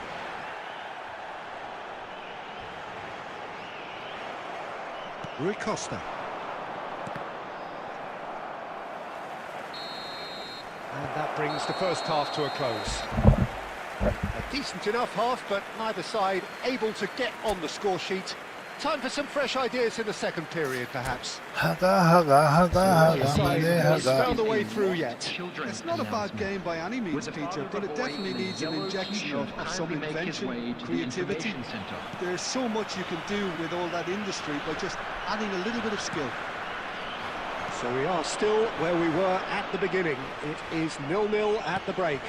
Rui Costa. And that brings the first half to a close. A decent enough half, but neither side able to get on the score sheet. Time for some fresh ideas in the second period, perhaps. Neither side has found a way through yet. It's not a bad game by any means, Peter, but it definitely needs an injection of some invention, creativity. There's so much you can do with all that industry by just adding a little bit of skill. So we are still where we were at the beginning. It is 0-0 at the break.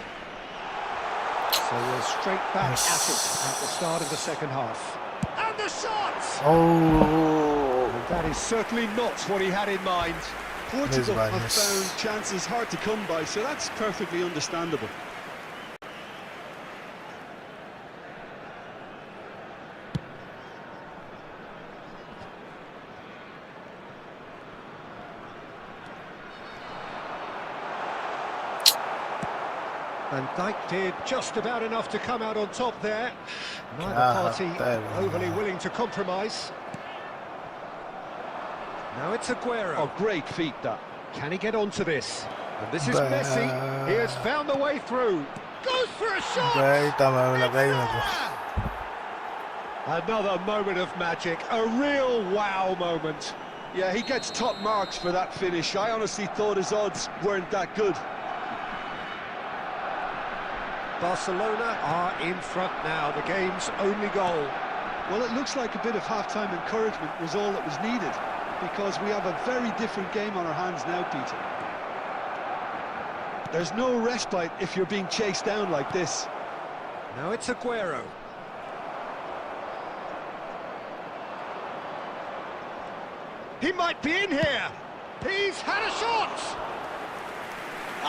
So we're straight back at it at the start of the second half. And the shot! Oh, And that is certainly not what he had in mind. Portugal have Miss. found chances hard to come by, so that's perfectly understandable. And Dijk did just about enough to come out on top there. Neither party overly willing to compromise. Now it's Aguero. Oh, great feat, that. Can he get onto this? And this is Messi. He has found the way through. Goes for a shot! Another moment of magic. A real wow moment. Yeah, he gets top marks for that finish. I honestly thought his odds weren't that good. Barcelona are in front now, the game's only goal. Well, it looks like a bit of half-time encouragement was all that was needed, because we have a very different game on our hands now, Peter. There's no respite if you're being chased down like this. Now it's Aguero. He might be in here. He's had a shot.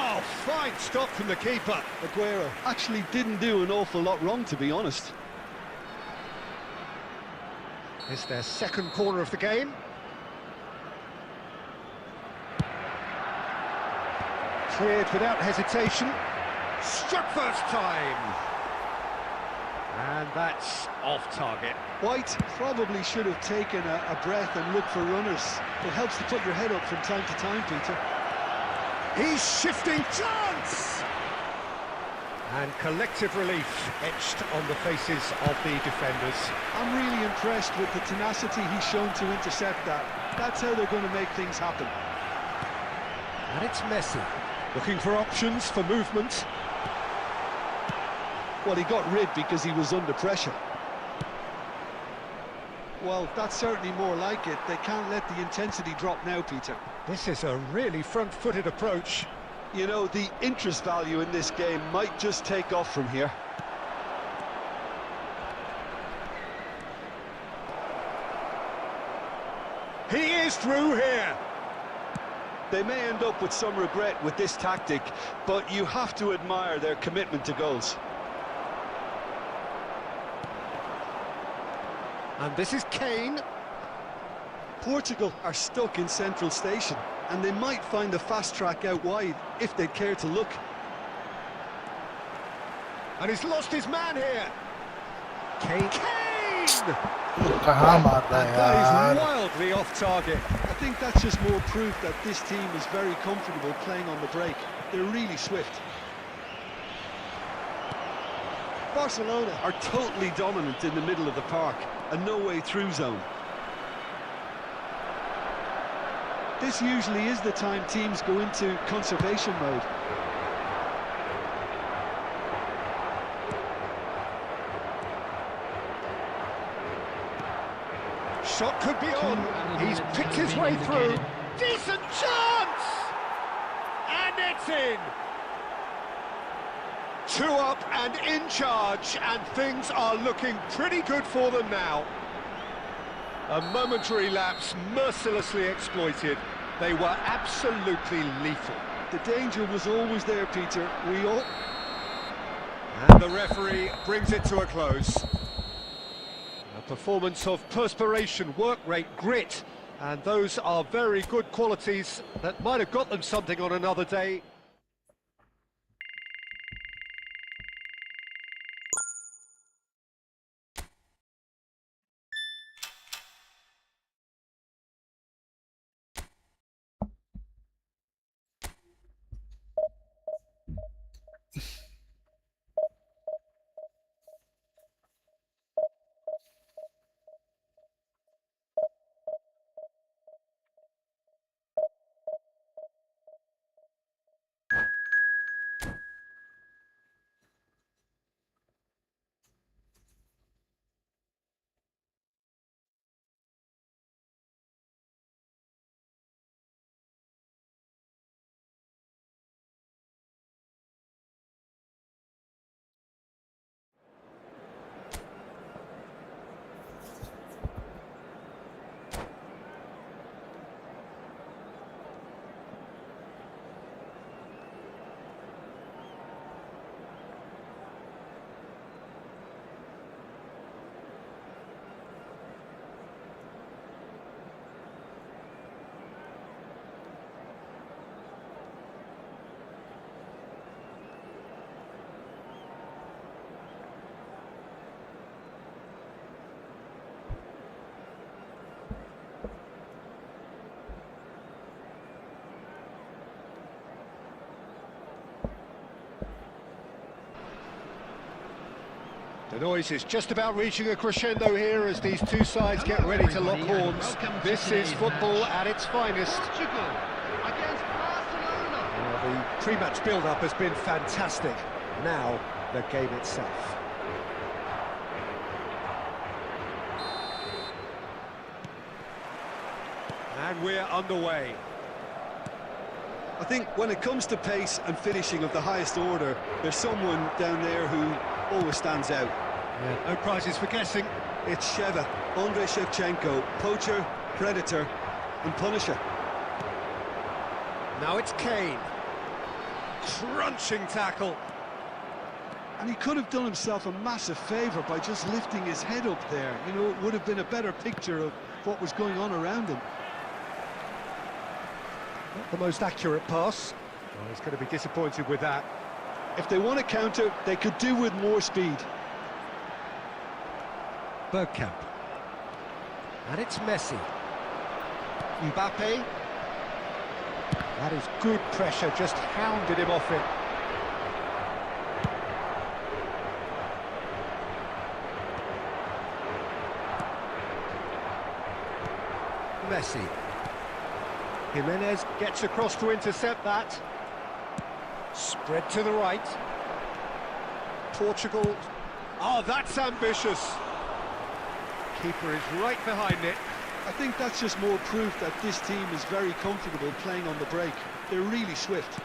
Oh, fine stop from the keeper. Aguero actually didn't do an awful lot wrong, to be honest. It's their second corner of the game. Cleared without hesitation. Struck first time. And that's off target. White probably should have taken a breath and looked for runners. It helps to put your head up from time to time, Peter. He's shifting, chance! And collective relief etched on the faces of the defenders. I'm really impressed with the tenacity he's shown to intercept that. That's how they're going to make things happen. And it's Messi, looking for options for movement. Well, he got rid because he was under pressure. Well, that's certainly more like it. They can't let the intensity drop now, Peter. This is a really front-footed approach. You know, the interest value in this game might just take off from here. He is through here. They may end up with some regret with this tactic, but you have to admire their commitment to goals. And this is Kane. Portugal are stuck in central station, and they might find a fast track out wide if they'd care to look. And he's lost his man here. Kane! कहाँ मारता है That यार? is wildly off target. I think that's just more proof that this team is very comfortable playing on the break. They're really swift. Barcelona are totally dominant in the middle of the park, a no-way through zone. This usually is the time teams go into conservation mode. Shot could be on. He's picked his way through. Decent chance! And it's in! 2 up and in charge, and things are looking pretty good for them now. A momentary lapse mercilessly exploited. They were absolutely lethal. The danger was always there, Peter. And the referee brings it to a close. A performance of perspiration, work rate, grit, and those are very good qualities that might have got them something on another day. The noise is just about reaching a crescendo here as these two sides get ready to lock horns. This is football at its finest. Portugal against Barcelona. Well, the pre-match build-up has been fantastic. Now, the game itself. And we're underway. I think when it comes to pace and finishing of the highest order, there's someone down there who always stands out. Yeah, no prizes for guessing. It's Sheva, Andrei Shevchenko, poacher, predator and punisher. Now it's Kane. Crunching tackle. And he could have done himself a massive favour by just lifting his head up there. You know, it would have been a better picture of what was going on around him. Not the most accurate pass. Well, he's going to be disappointed with that. If they want to counter, they could do with more speed. Bergkamp. And it's Messi. Mbappe. That is good pressure, just hounded him off it. Messi. Jimenez gets across to intercept that. Spread to the right. Portugal. Oh, that's ambitious. Keeper is right behind it. I think that's just more proof that this team is very comfortable playing on the break. They're really swift.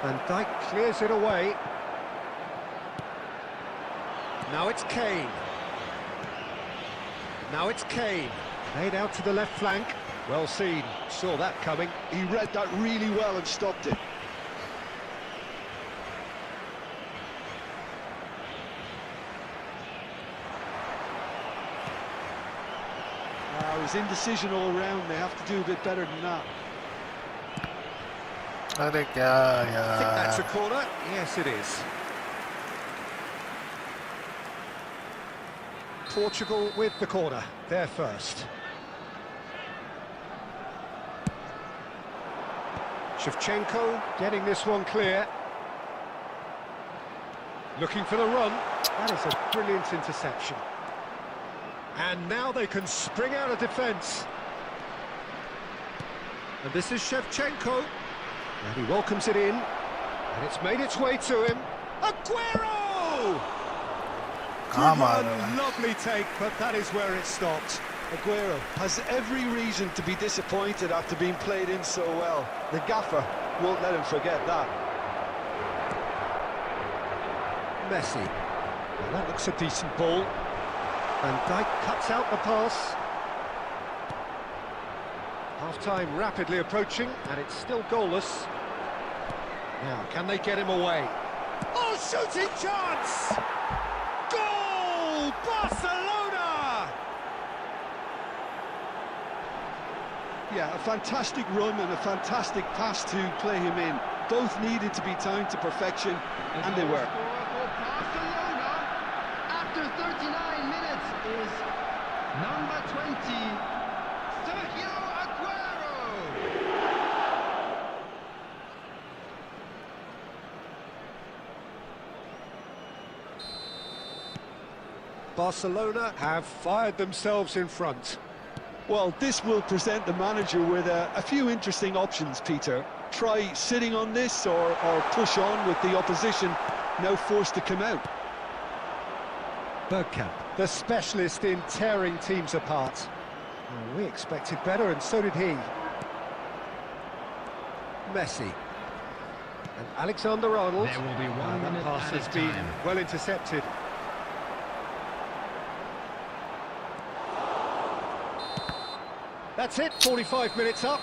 Van Dijk clears it away. Now it's Kane. Now it's Kane. Laid out to the left flank. Well seen. Saw that coming. He read that really well and stopped it. It was indecision all round. They have to do a bit better than that. अरे क्या I think यार that's a corner. Yes, it is. Portugal with the corner. They're first. Shevchenko getting this one clear. Looking for the run. That is a brilliant interception. And now they can spring out of defence. And this is Shevchenko. And he welcomes it in. And it's made its way to him. Aguero! Come on. Lovely take, but that is where it stopped. Aguero has every reason to be disappointed after being played in so well. The gaffer won't let him forget that. Messi. Well, that looks a decent ball. Van Dijk cuts out the pass. Half-time rapidly approaching, and it's still goalless. Now, can they get him away? Oh, shooting chance! Goal! Barcelona! Yeah, a fantastic run and a fantastic pass to play him in. Both needed to be timed to perfection, and they were. Barcelona, after 39 minutes, is number 20, Sergio Aguero. Barcelona have fired themselves in front. Well, this will present the manager with a few interesting options, Peter. Try sitting on this or push on with the opposition now forced to come out. Bergkamp, the specialist in tearing teams apart. Well, we expected better, and so did he. Messi. And Alexander-Arnold. There will be 1 minute That pass added has been time. well intercepted. That's it, 45 minutes up.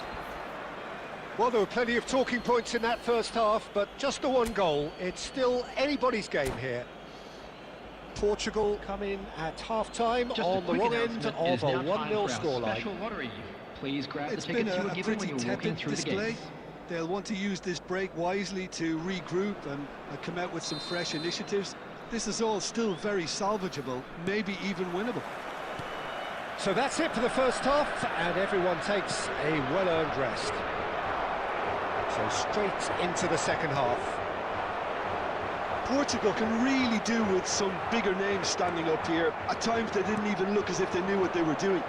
Well, there were plenty of talking points in that first half, but just the one goal. It's still anybody's game here. Portugal come in at half-time Just a on the quick wrong end announcement, of it is a now time 1-0 for our scoreline. Special lottery. Please grab It's the been tickets you were a given when pretty you were walking tepid through the display. gates. They'll want to use this break wisely to regroup and come out with some fresh initiatives. This is all still very salvageable, maybe even winnable. So that's it for the first half, and everyone takes a well-earned rest. So straight into the second half. Portugal can really do with some bigger names standing up here. At times they didn't even look as if they knew what they were doing.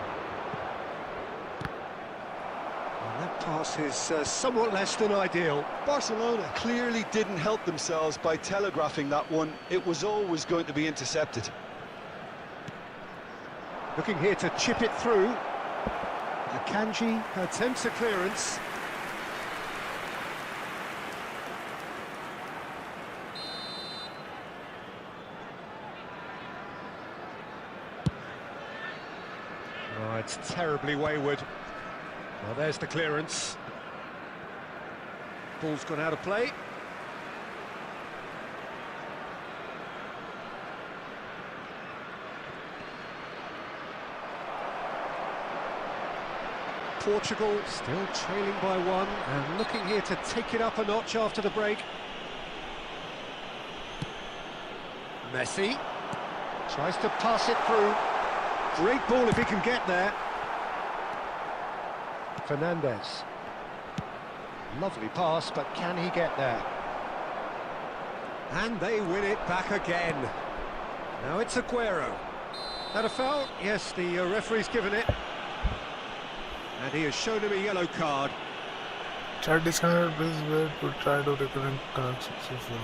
And that pass is somewhat less than ideal. Barcelona clearly didn't help themselves by telegraphing that one. It was always going to be intercepted. Looking here to chip it through. Akanji attempts a clearance. Oh, it's terribly wayward. Well, there's the clearance. Ball's gone out of play. Portugal still trailing by one and looking here to take it up a notch after the break. Messi tries to pass it through. Great ball if he can get there. Fernandez. Lovely pass, but can he get there? And they win it back again. Now it's Aguero. That a foul? Yes, the referee's given it. And he has shown him a yellow card. Chat disconnected, please wait to try to reconnect successfully.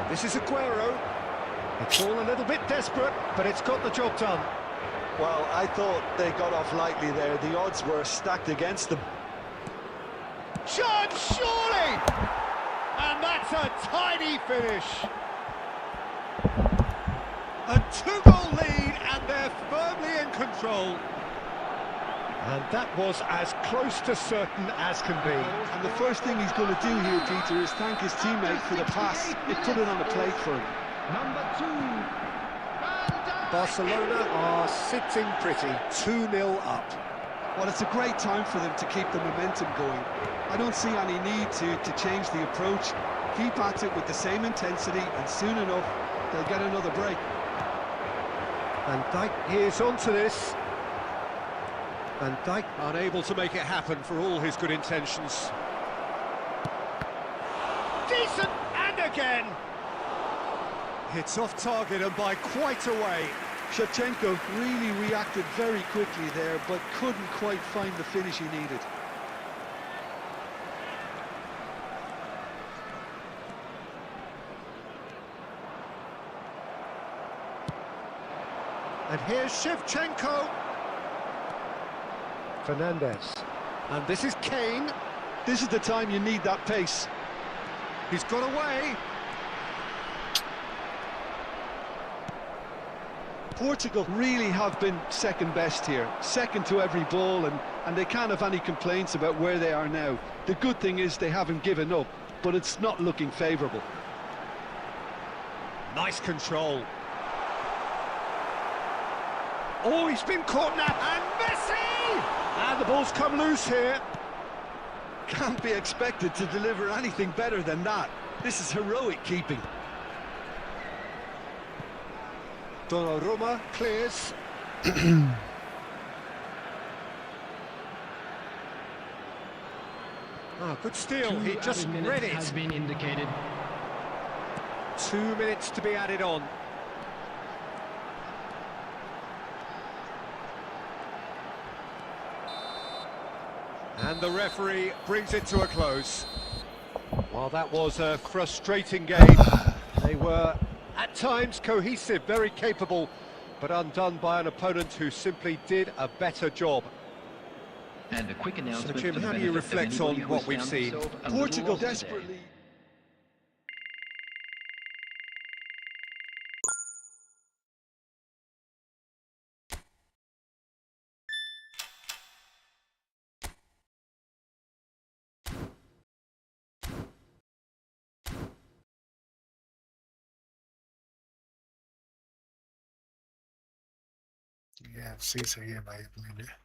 This is Aguero. It's all a little bit desperate, but it's got the job done. Well, I thought they got off lightly there. The odds were stacked against them. Chance, surely! And that's a tidy finish. A two-goal lead, and they're firmly in control. And that was as close to certain as can be. And the first thing he's going to do here, Peter, is thank his teammate for the pass. It put it on the plate for him. Number 2. Barcelona are sitting pretty, 2-0 up. Well, it's a great time for them to keep the momentum going. I don't see any need to change the approach. Keep at it with the same intensity, and soon enough, they'll get another break. Van Dijk is onto this. Van Dijk unable to make it happen for all his good intentions. Decent, and again! It's off target and by quite a way. Shevchenko really reacted very quickly there, but couldn't quite find the finish he needed. And here's Shevchenko. Fernandez. And this is Kane. This is the time you need that pace. He's got away. Portugal really have been second best here, second to every ball, and they can't have any complaints about where they are now. The good thing is they haven't given up, but it's not looking favourable. Nice control. Oh, he's been caught now, and Messi! And the ball's come loose here. Can't be expected to deliver anything better than that. This is heroic keeping. Donnarumma clears. Good steal. He just read it. Has been indicated. 2 minutes to be added on. And the referee brings it to a close. Well, that was a frustrating game. They were, at times, cohesive, very capable, but undone by an opponent who simply did a better job. And a quick announcement. So, Jim, for the how do you benefit of reflect on anybody who what has we've found seen? themselves a little Portugal lost today? desperately सही है भाई अपने लिए.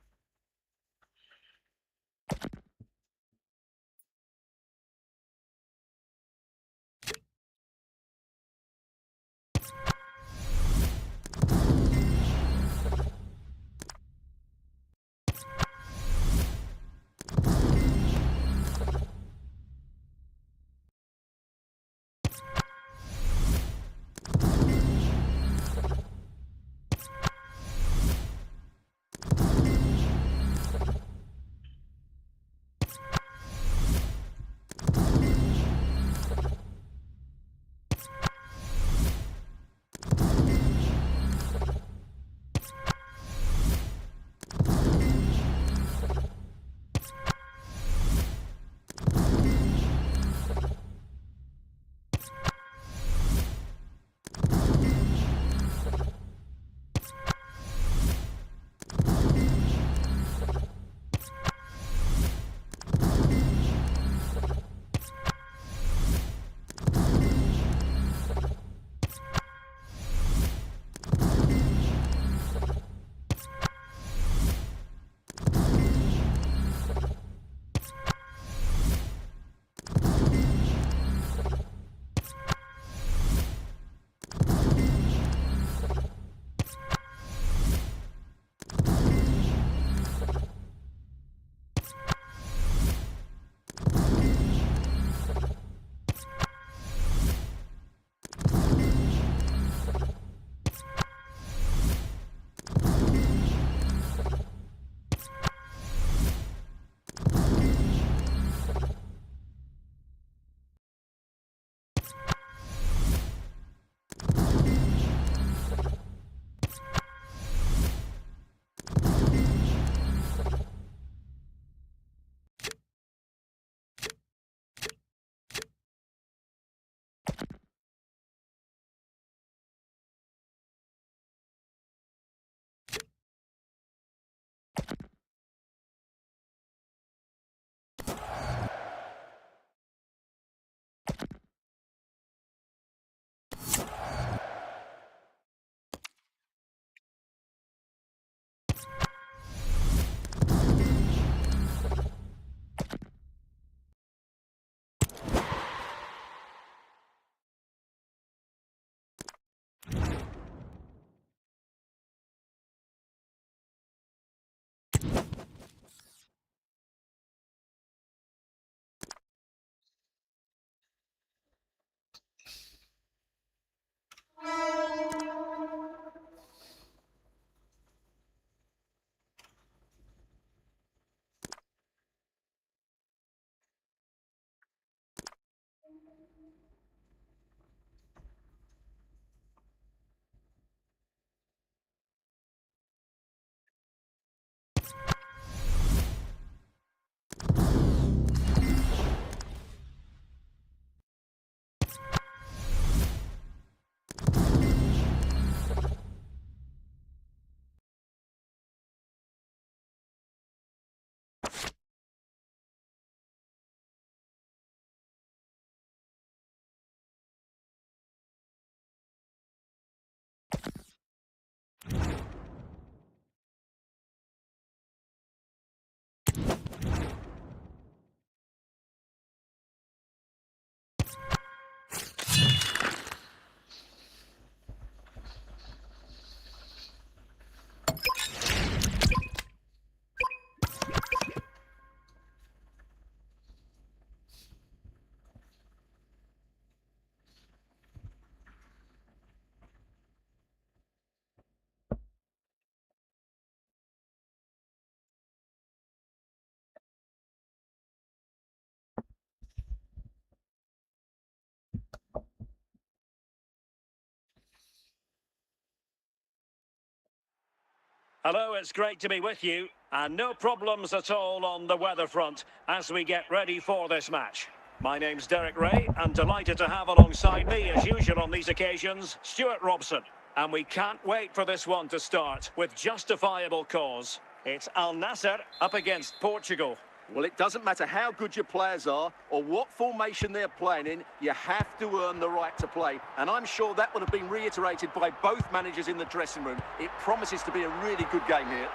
Hello, it's great to be with you. And no problems at all on the weather front as we get ready for this match. My name's Derek Ray, and delighted to have alongside me, as usual on these occasions, Stuart Robson. And we can't wait for this one to start with justifiable cause. It's Al Nassr up against Portugal. Well, it doesn't matter how good your players are or what formation they're playing in, you have to earn the right to play. And I'm sure that would have been reiterated by both managers in the dressing room. It promises to be a really good game here.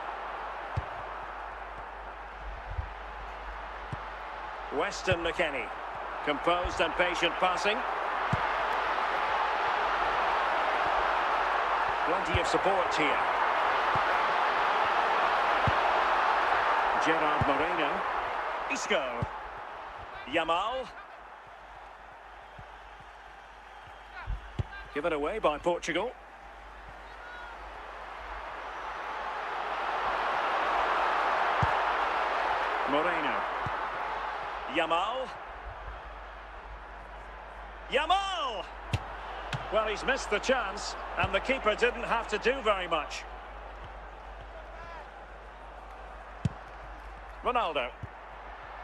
Weston McKennie. Composed and patient passing. Plenty of support here. Gerard Moreno. Isco. Yamal. Given away by Portugal. Moreno. Yamal. Yamal! Well, he's missed the chance, and the keeper didn't have to do very much. Ronaldo.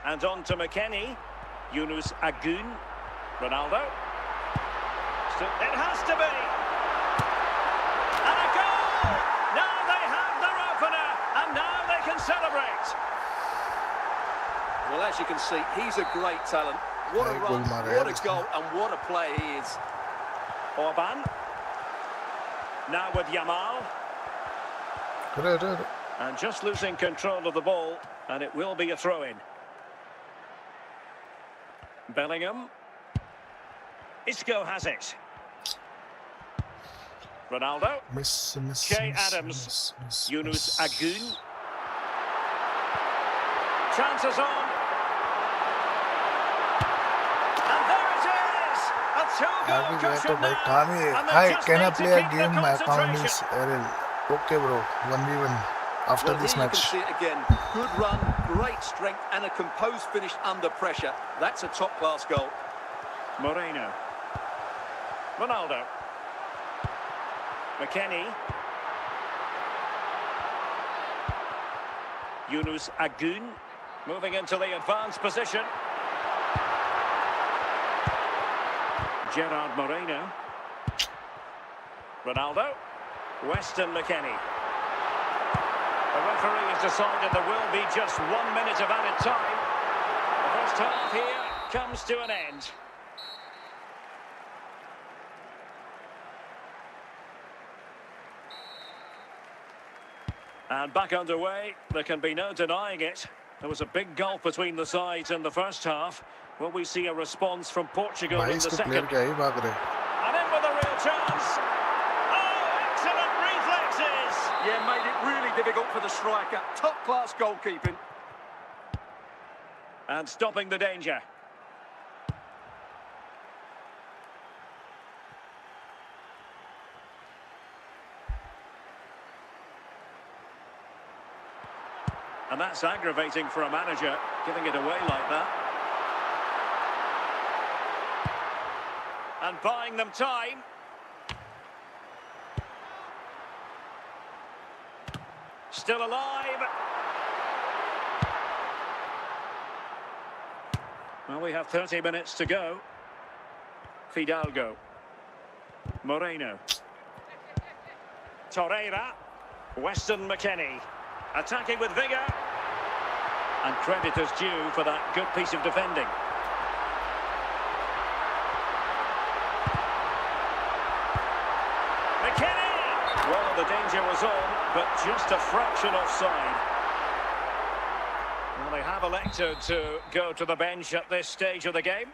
And on to McKennie. Yunus Agun. Ronaldo. It has to be! And a goal! Now they have their opener, and now they can celebrate. Well, as you can see, he's a great talent. What a run, what a goal, and what a player he is. Orban. Now with Yamal. And just losing control of the ball, and it will be a throw-in. Bellingham. Isco has it. Ronaldo. Che Adams. Yunus Agun. Chances on. And there it is! A two-goal cushion now. Hi, can I play a game? My account is Errol. Okay, bro. 1v1 after this Here match. you can see it again. Good run, great strength, and a composed finish under pressure. That's a top-class goal. Moreno. Ronaldo. McKennie. Yunus Agun. Moving into the advanced position. Gerard Moreno. Ronaldo. Weston McKennie. The referee has decided there will be just 1 minute of added time. The first half here comes to an end. And back underway, there can be no denying it. There was a big gulf between the sides in the first half. Will we see a response from Portugal in the second? And in with a real chance. Oh, excellent reflexes! Yeah, made it really difficult for the striker. Top-class goalkeeping. And stopping the danger. And that's aggravating for a manager, giving it away like that. And buying them time. Still alive. Well, we have 30 minutes to go. Fidalgo. Moreno. Torreira. Weston McKennie. Attacking with vigour. And credit is due for that good piece of defending. McKennie! Well, the danger was on, but just a fraction offside. Well, they have elected to go to the bench at this stage of the game.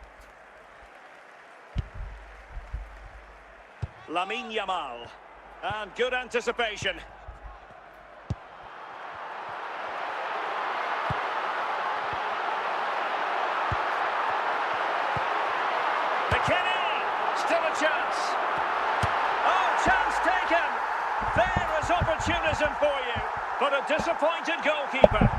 Lamine Yamal. And good anticipation. Still a chance. Oh, chance taken. There is opportunism for you, but a disappointed goalkeeper.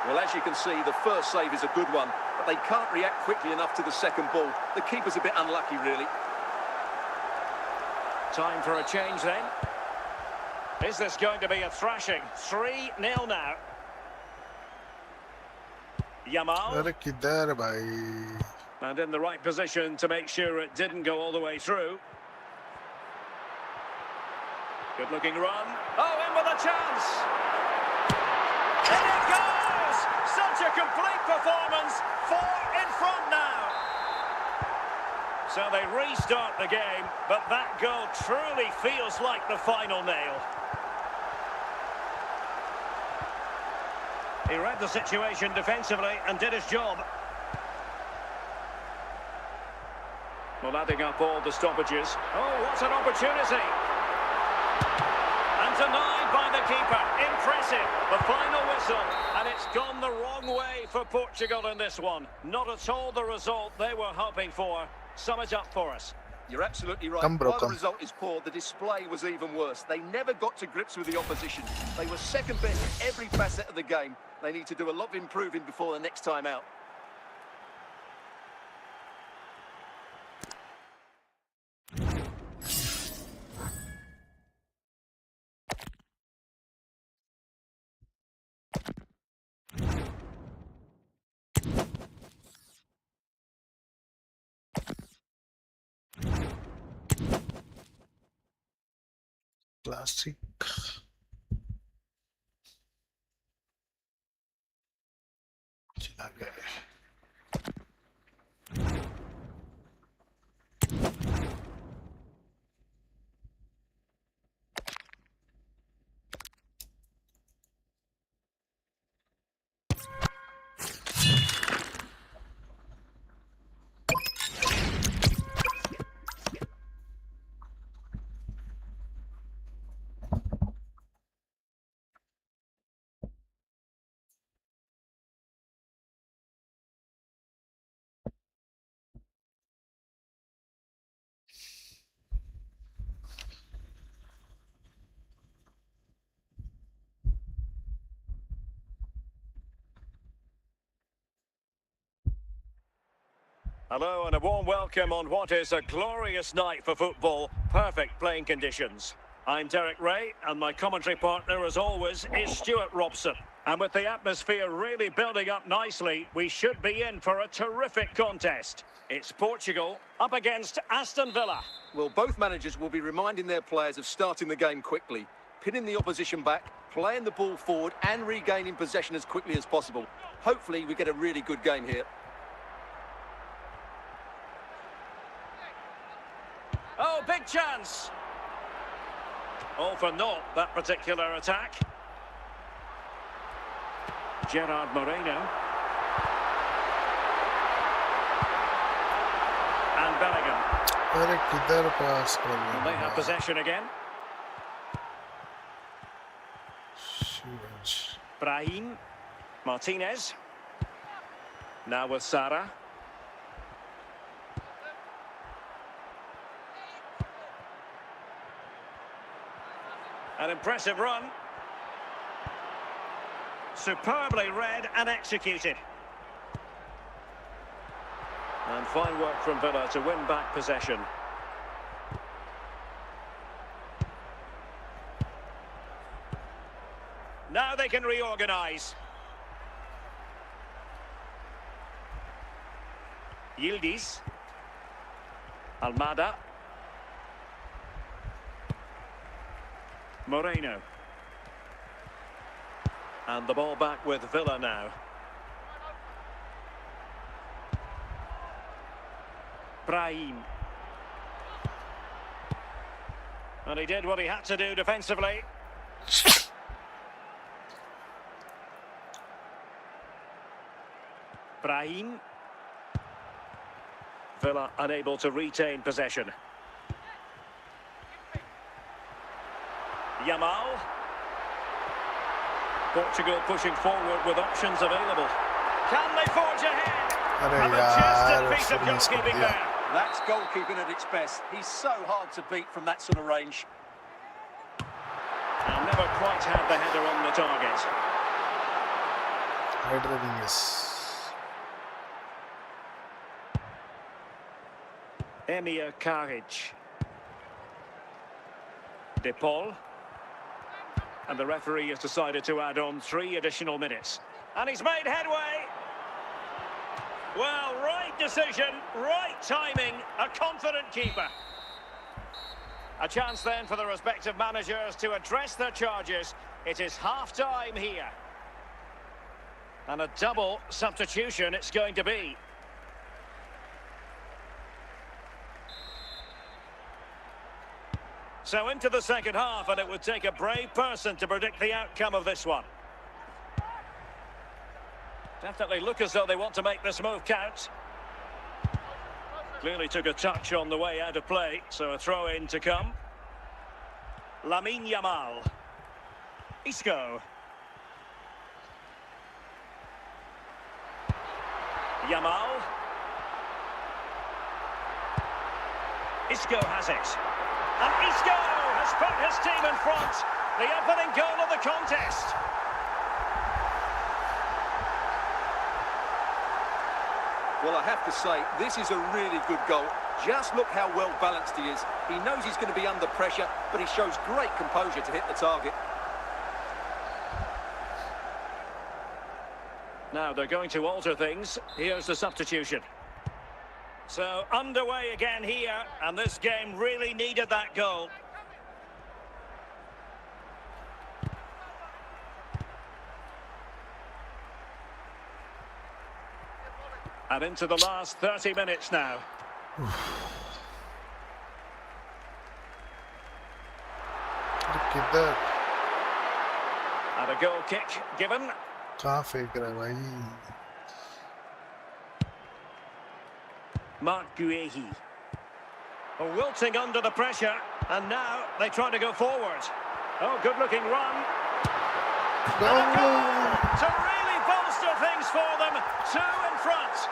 Well, as you can see, the first save is a good one, but they can't react quickly enough to the second ball. The keeper's a bit unlucky, really. Time for a change then. Is this going to be a thrashing? 3-0 now. Yamal. And in the right position to make sure it didn't go all the way through. Good looking run. Oh, in with a chance. And it goes! So they restart the game, but that goal truly feels like the final nail. He read the situation defensively and did his job. Well, adding up all the stoppages. Oh, what an opportunity! And denied by the keeper. Impressive. The final whistle. And it's gone the wrong way for Portugal in this one. Not at all the result they were hoping for. Sum it up for us. You're absolutely right. Come, bro, While the come. result is poor, the display was even worse. They never got to grips with the opposition. They were second best in every facet of the game. They need to do a lot of improving before the next time out. Classic. चला गया. Hello and a warm welcome on what is a glorious night for football. Perfect playing conditions. I'm Derek Ray and my commentary partner as always is Stuart Robson. And with the atmosphere really building up nicely, we should be in for a terrific contest. It's Portugal up against Aston Villa. Well, both managers will be reminding their players of starting the game quickly, pinning the opposition back, playing the ball forward and regaining possession as quickly as possible. Hopefully we get a really good game here. Oh, big chance! All for naught, that particular attack. Gerard Moreno. And Bellingham. अरे किधर पास कर रहे And they have possession again. हैं? Brahim. Martinez. Now with Sara. An impressive run. Superbly read and executed. And fine work from Villa to win back possession. Now they can reorganise. Yildiz. Almada. Moreno. And the ball back with Villa now. Brahim. And he did what he had to do defensively. Brahim. Villa unable to retain possession. Yamal. Portugal pushing forward with options available. Can they forge ahead? अरे A यार majestic piece of फिर miss कर goalkeeping दिया. there. That's goalkeeping at its best. He's so hard to beat from that sort of range. And never quite had the header on the target. Header miss. Emir Karic. De Paul. And the referee has decided to add on 3 additional minutes. And he's made headway. Well, right decision, right timing, a confident keeper. A chance then for the respective managers to address their charges. It is half-time here. And a double substitution it's going to be. So into the second half, and it would take a brave person to predict the outcome of this one. Definitely look as though they want to make this move count. Clearly took a touch on the way out of play, so a throw-in to come. Lamine Yamal. Isco. Yamal. Isco has it. And Isco has put his team in front. The opening goal of the contest. Well, I have to say, this is a really good goal. Just look how well balanced he is. He knows he's going to be under pressure, but he shows great composure to hit the target. Now they're going to alter things. Here's the substitution. So underway again here, and this game really needed that goal. And into the last 30 minutes now. किधर And a goal kick given. कहाँ फेंक रहा है भाई? Mark Guehi. Wilting under the pressure, and now they try to go forward. Oh, good-looking run. No. And a goal to really bolster things for them. 2 in front.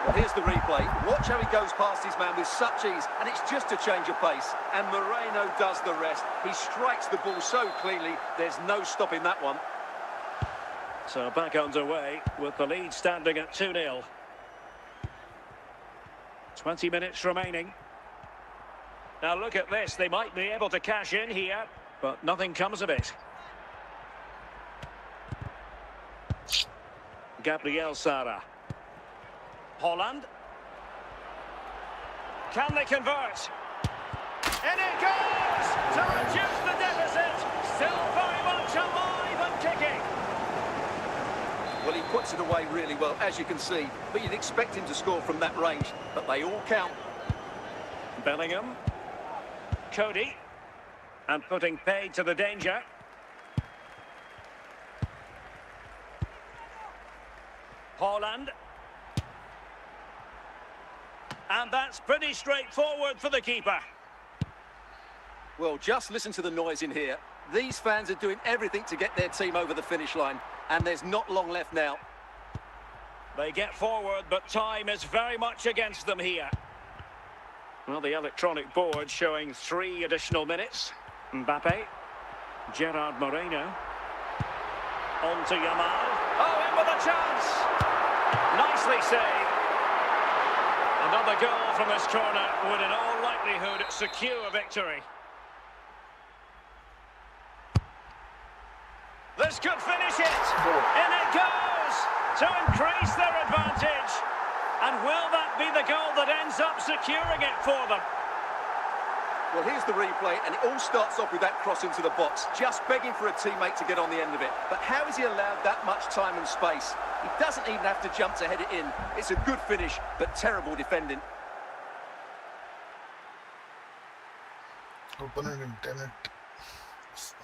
Well, here's the replay. Watch how he goes past his man with such ease, and it's just a change of pace. And Moreno does the rest. He strikes the ball so cleanly, there's no stopping that one. So back underway with the lead standing at 2-0. 20 minutes remaining. Now look at this. They might be able to cash in here, but nothing comes of it. Gabriel Sara. Holland. Can they convert? In it goes to reduce the deficit. Still very much alive and kicking. Well, he puts it away really well, as you can see. But you'd expect him to score from that range. But they all count. Bellingham. Cody. And putting paid to the danger. Holland. And that's pretty straightforward for the keeper. Well, just listen to the noise in here. These fans are doing everything to get their team over the finish line. And there's not long left now. They get forward, but time is very much against them here. Well, the electronic board showing 3 additional minutes. Mbappe. Gerard Moreno. On to Yamal. Oh, in with a chance. Nicely saved. Another goal from this corner would in all likelihood secure victory. This could finish it. In it goes to increase their advantage. And will that be the goal that ends up securing it for them? Well, here's the replay, and it all starts off with that cross into the box, just begging for a teammate to get on the end of it. But how has he allowed that much time and space? He doesn't even have to jump to head it in. It's a good finish, but terrible defending. Open an internet.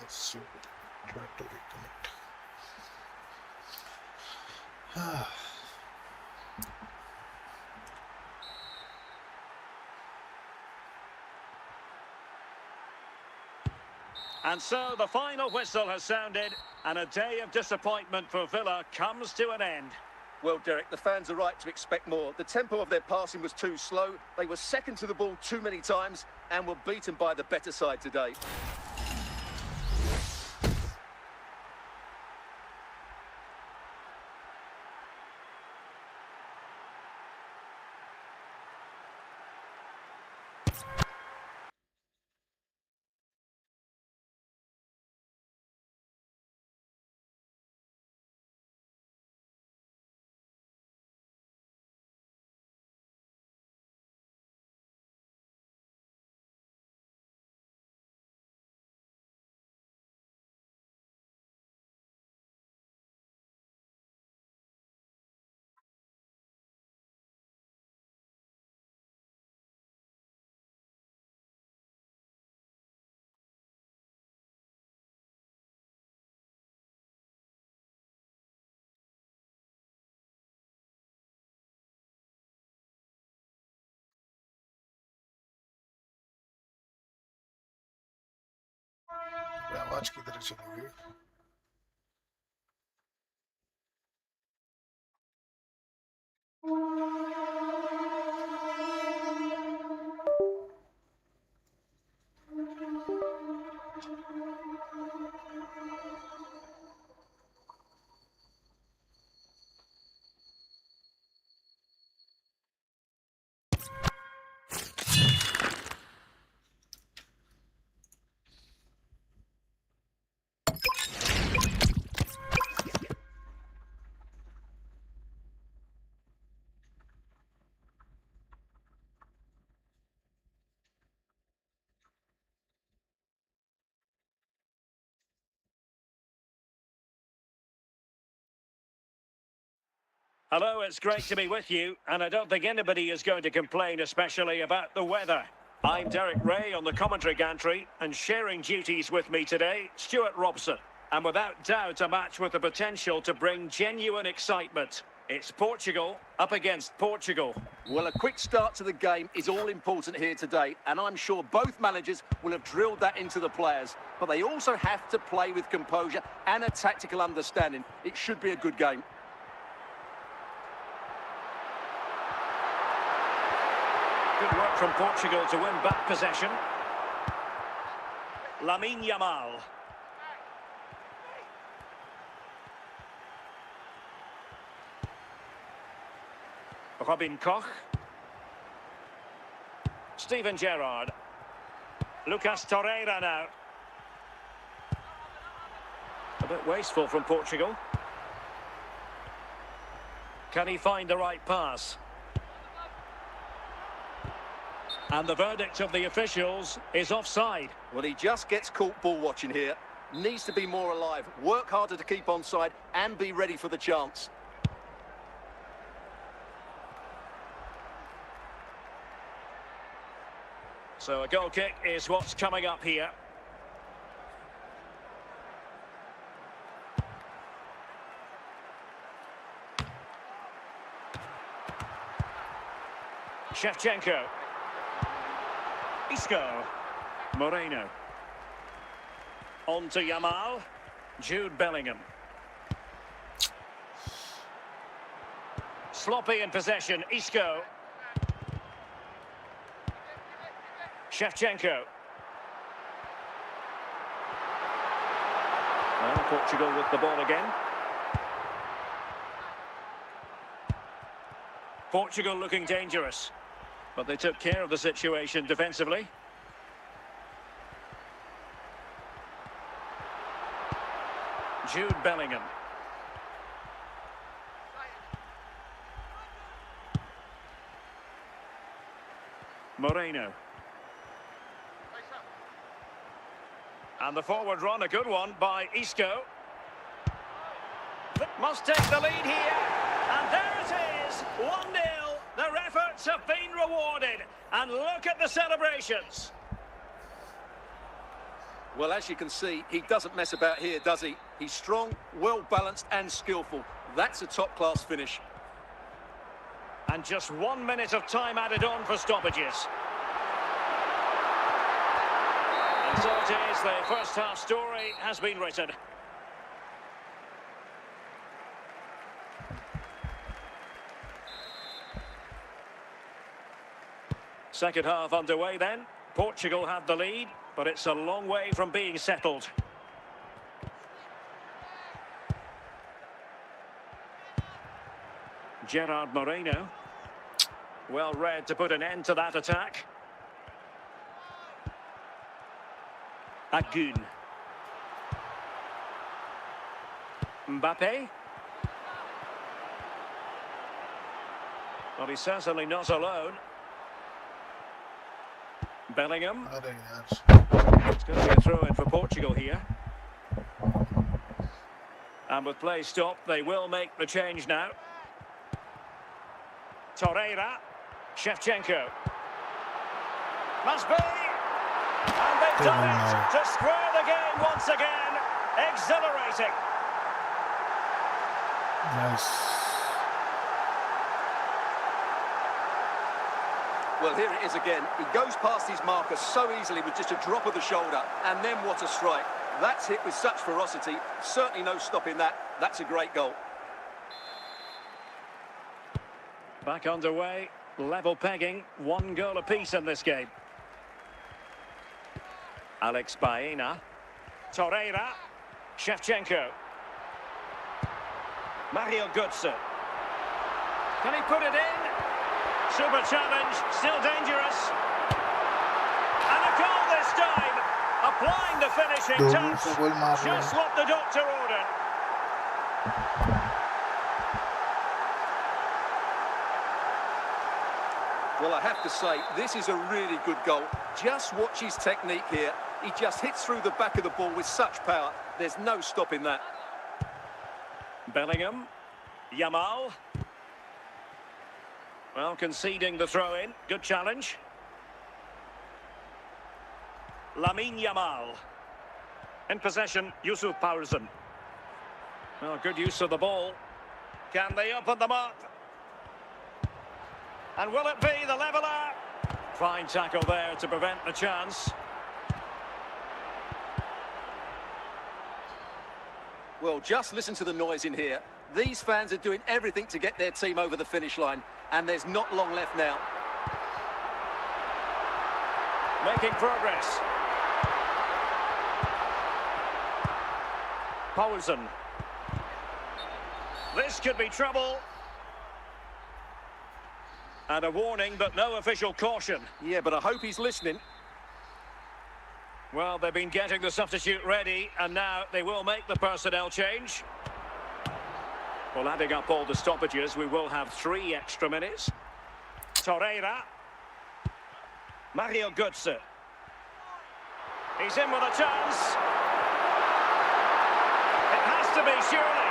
So try to reconnect. And so the final whistle has sounded, and a day of disappointment for Villa comes to an end. Well, Derek, the fans are right to expect more. The tempo of their passing was too slow. They were second to the ball too many times and were beaten by the better side today. आवाज किधर चली गई? Hello, it's great to be with you, and I don't think anybody is going to complain, especially about the weather. I'm Derek Ray on the commentary gantry, and sharing duties with me today, Stuart Robson. And without doubt, a match with the potential to bring genuine excitement. It's Portugal up against Portugal. Well, a quick start to the game is all important here today, and I'm sure both managers will have drilled that into the players. But they also have to play with composure and a tactical understanding. It should be a good game. Good work from Portugal to win back possession. Lamine Yamal. Robin Koch. Steven Gerrard. Lucas Torreira now. A bit wasteful from Portugal. Can he find the right pass? And the verdict of the officials is offside. Well, he just gets caught ball watching here. Needs to be more alive, work harder to keep onside and be ready for the chance. So a goal kick is what's coming up here. Shevchenko. Isco. Moreno. On to Yamal. Jude Bellingham. Sloppy in possession. Isco. Shevchenko. Well, Portugal with the ball again. Portugal looking dangerous, but they took care of the situation defensively. Jude Bellingham. Moreno. And the forward run, a good one by Isco. Must take the lead here. And there it is, 1-0. Their efforts have been rewarded. And look at the celebrations. Well, as you can see, he doesn't mess about here, does he? He's strong, well-balanced and skillful. That's a top-class finish. And just 1 minute of time added on for stoppages. And so it is, the first half story has been written. Second half underway then. Portugal have the lead, but it's a long way from being settled. Gerard Moreno. Well read to put an end to that attack. Agun. Mbappe. Well, he's certainly not alone. Bellingham. अरे यार. It's going to be a throw-in for Portugal here. And with play stopped, they will make the change now. Torreira. Shevchenko. Must be. And they've done it to square the game once again. Exhilarating. Nice. Well, here it is again. He goes past his marker so easily with just a drop of the shoulder. And then what a strike. That's hit with such ferocity. Certainly no stopping that. That's a great goal. Back underway, level pegging, 1 goal apiece in this game. Alex Baena, Torreira, Shevchenko, Mario Götze. Can he put it in? Super challenge, still dangerous. And a goal this time. Applying the finishing touch. Just what the doctor ordered. Well, I have to say, this is a really good goal. Just watch his technique here. He just hits through the back of the ball with such power. There's no stopping that. Bellingham, Yamal. Well, conceding the throw-in. Good challenge. Lamine Yamal. In possession, Yusuf Paulsen. Well, good use of the ball. Can they open them up? And will it be the leveller? Fine tackle there to prevent the chance. Well, just listen to the noise in here. These fans are doing everything to get their team over the finish line, and there's not long left now. Making progress. Paulsen. This could be trouble. And a warning, but no official caution. Yeah, but I hope he's listening. Well, they've been getting the substitute ready, and now they will make the personnel change. Well, adding up all the stoppages, we will have 3 extra minutes. Torreira. Mario Götze. He's in with a chance. It has to be, surely.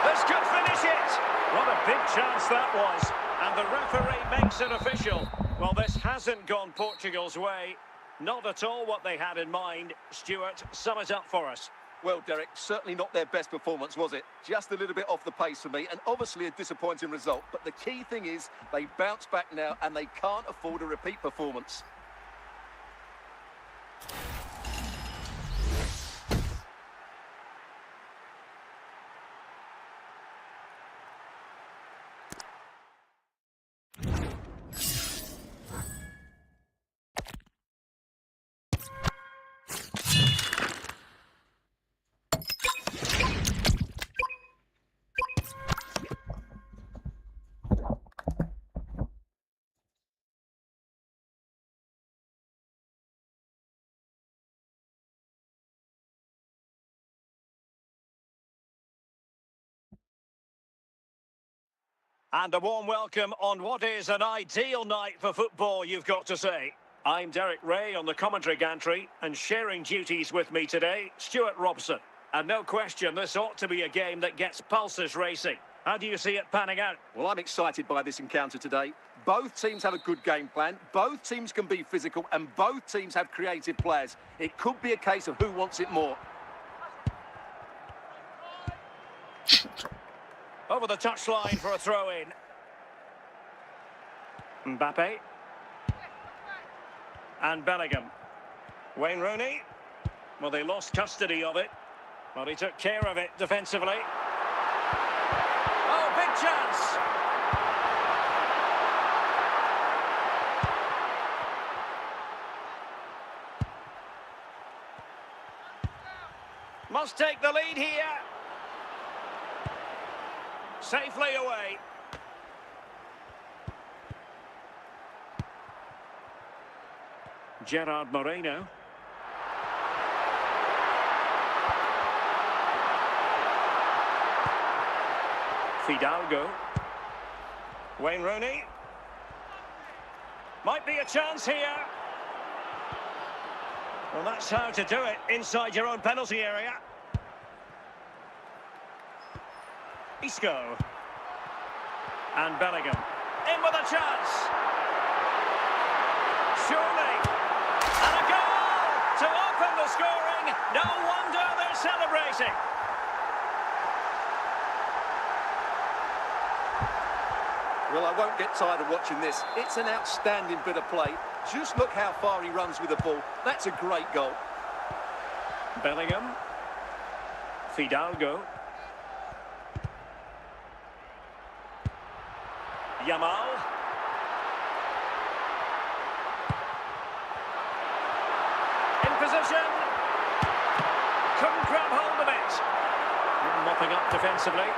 This could finish it. What a big chance that was. And the referee makes it official. Well, this hasn't gone Portugal's way. Not at all what they had in mind. Stuart, sum it up for us. Well, Derek, certainly not their best performance, was it? Just a little bit off the pace for me, and obviously a disappointing result. But the key thing is they bounce back now, and they can't afford a repeat performance. And a warm welcome on what is an ideal night for football, you've got to say. I'm Derek Ray on the commentary gantry, and sharing duties with me today, Stuart Robson. And no question, this ought to be a game that gets pulses racing. How do you see it panning out? Well, I'm excited by this encounter today. Both teams have a good game plan, both teams can be physical, and both teams have creative players. It could be a case of who wants it more. Over the touchline for a throw-in. Mbappe. And Bellingham. Wayne Rooney. Well, they lost custody of it. Well, he took care of it defensively. Oh, big chance! Must take the lead here. Safely away. Gerard Moreno. Fidalgo. Wayne Rooney. Might be a chance here. Well, that's how to do it inside your own penalty area. Isco. And Bellingham. In with a chance. Surely. And a goal to open the scoring. No wonder they're celebrating. Well, I won't get tired of watching this. It's an outstanding bit of play. Just look how far he runs with the ball. That's a great goal. Bellingham. Fidalgo. Yamal. In position. Couldn't grab hold of it. Mopping up defensively.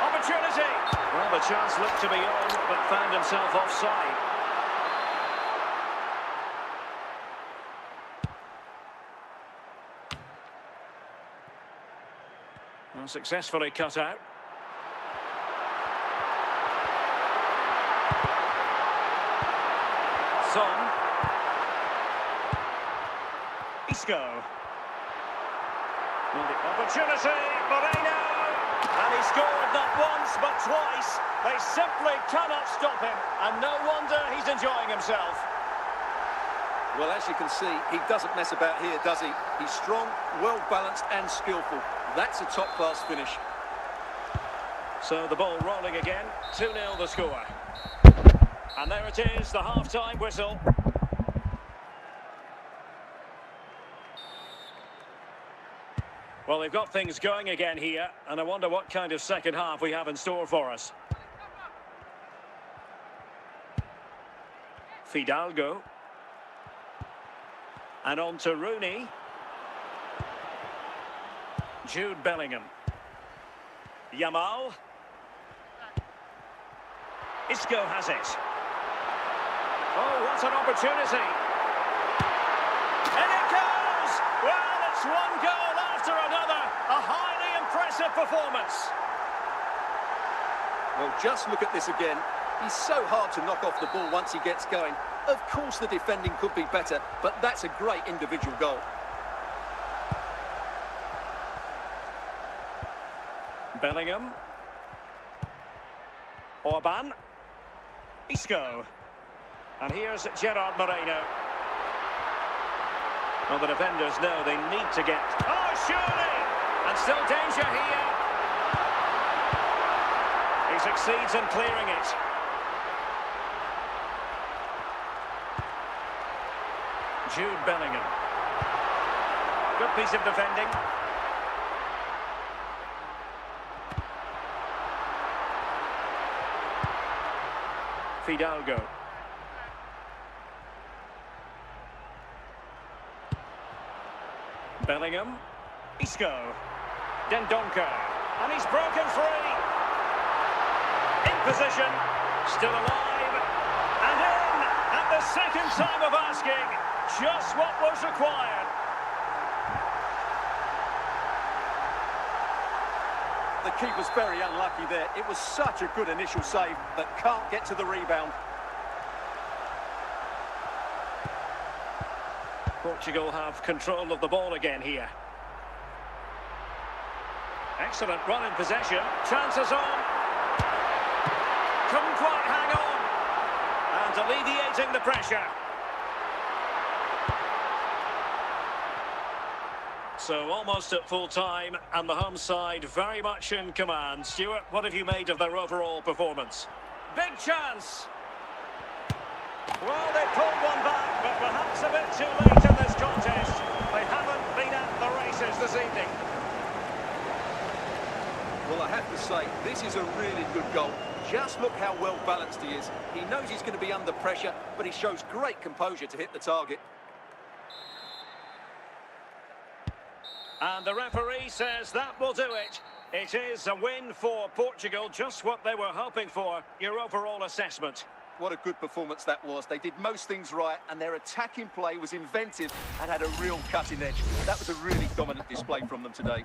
Opportunity. Well, the chance looked to be on, but found himself offside. Well, successfully cut out. Son. Isco. Well, the opportunity. Moreno. And he scored not once but twice. They simply cannot stop him. And no wonder he's enjoying himself. Well, as you can see, he doesn't mess about here, does he? He's strong, well-balanced and skillful. That's a top-class finish. So the ball rolling again. 2-0 the score. And there it is, the half-time whistle. Well, they've got things going again here, and I wonder what kind of second half we have in store for us. Fidalgo. And on to Rooney. Jude Bellingham. Yamal. Isco has it. Oh, what an opportunity. And it goes! Well, it's one goal after another. A highly impressive performance. Well, just look at this again. He's so hard to knock off the ball once he gets going. Of course the defending could be better, but that's a great individual goal. Bellingham. Orban. Isco. And here's Gerard Moreno. Well, the defenders know they need to get... Oh, surely! And still danger here. He succeeds in clearing it. Jude Bellingham. Good piece of defending. Fidalgo. Bellingham. Isco. Dendoncker. And he's broken free. In position. Still alive. And in at the second time of asking. Just what was required. The keeper's very unlucky there. It was such a good initial save, but can't get to the rebound. Portugal have control of the ball again here. Excellent run in possession. Chances on. Couldn't quite hang on. And alleviating the pressure. So almost at full time, and the home side very much in command. Stuart, what have you made of their overall performance? Big chance! Well, they pulled one back, but perhaps a bit too late in this contest. They haven't been at the races this evening. Well, I have to say, this is a really good goal. Just look how well balanced he is. He knows he's going to be under pressure, but he shows great composure to hit the target. And the referee says that will do it. It is a win for Portugal, just what they were hoping for. Your overall assessment? What a good performance that was. They did most things right, and their attacking play was inventive and had a real cutting edge. That was a really dominant display from them today.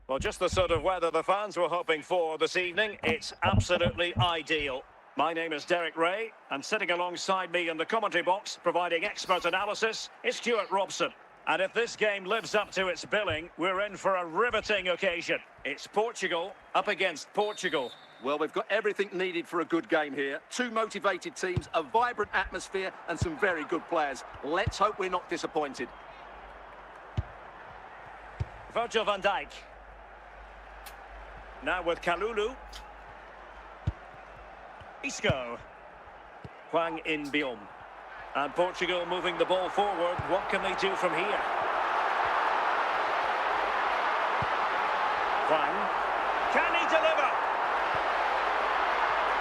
Well, just the sort of weather the fans were hoping for this evening. It's absolutely ideal. My name is Derek Ray, and sitting alongside me in the commentary box, providing expert analysis, is Stuart Robson. And if this game lives up to its billing, we're in for a riveting occasion. It's Portugal up against Portugal. Well, we've got everything needed for a good game here. Two motivated teams, a vibrant atmosphere, and some very good players. Let's hope we're not disappointed. Virgil van Dijk. Now with Kalulu. Isco. Hwang In-beom. And Portugal moving the ball forward. What can they do from here? Hwang. Can he deliver?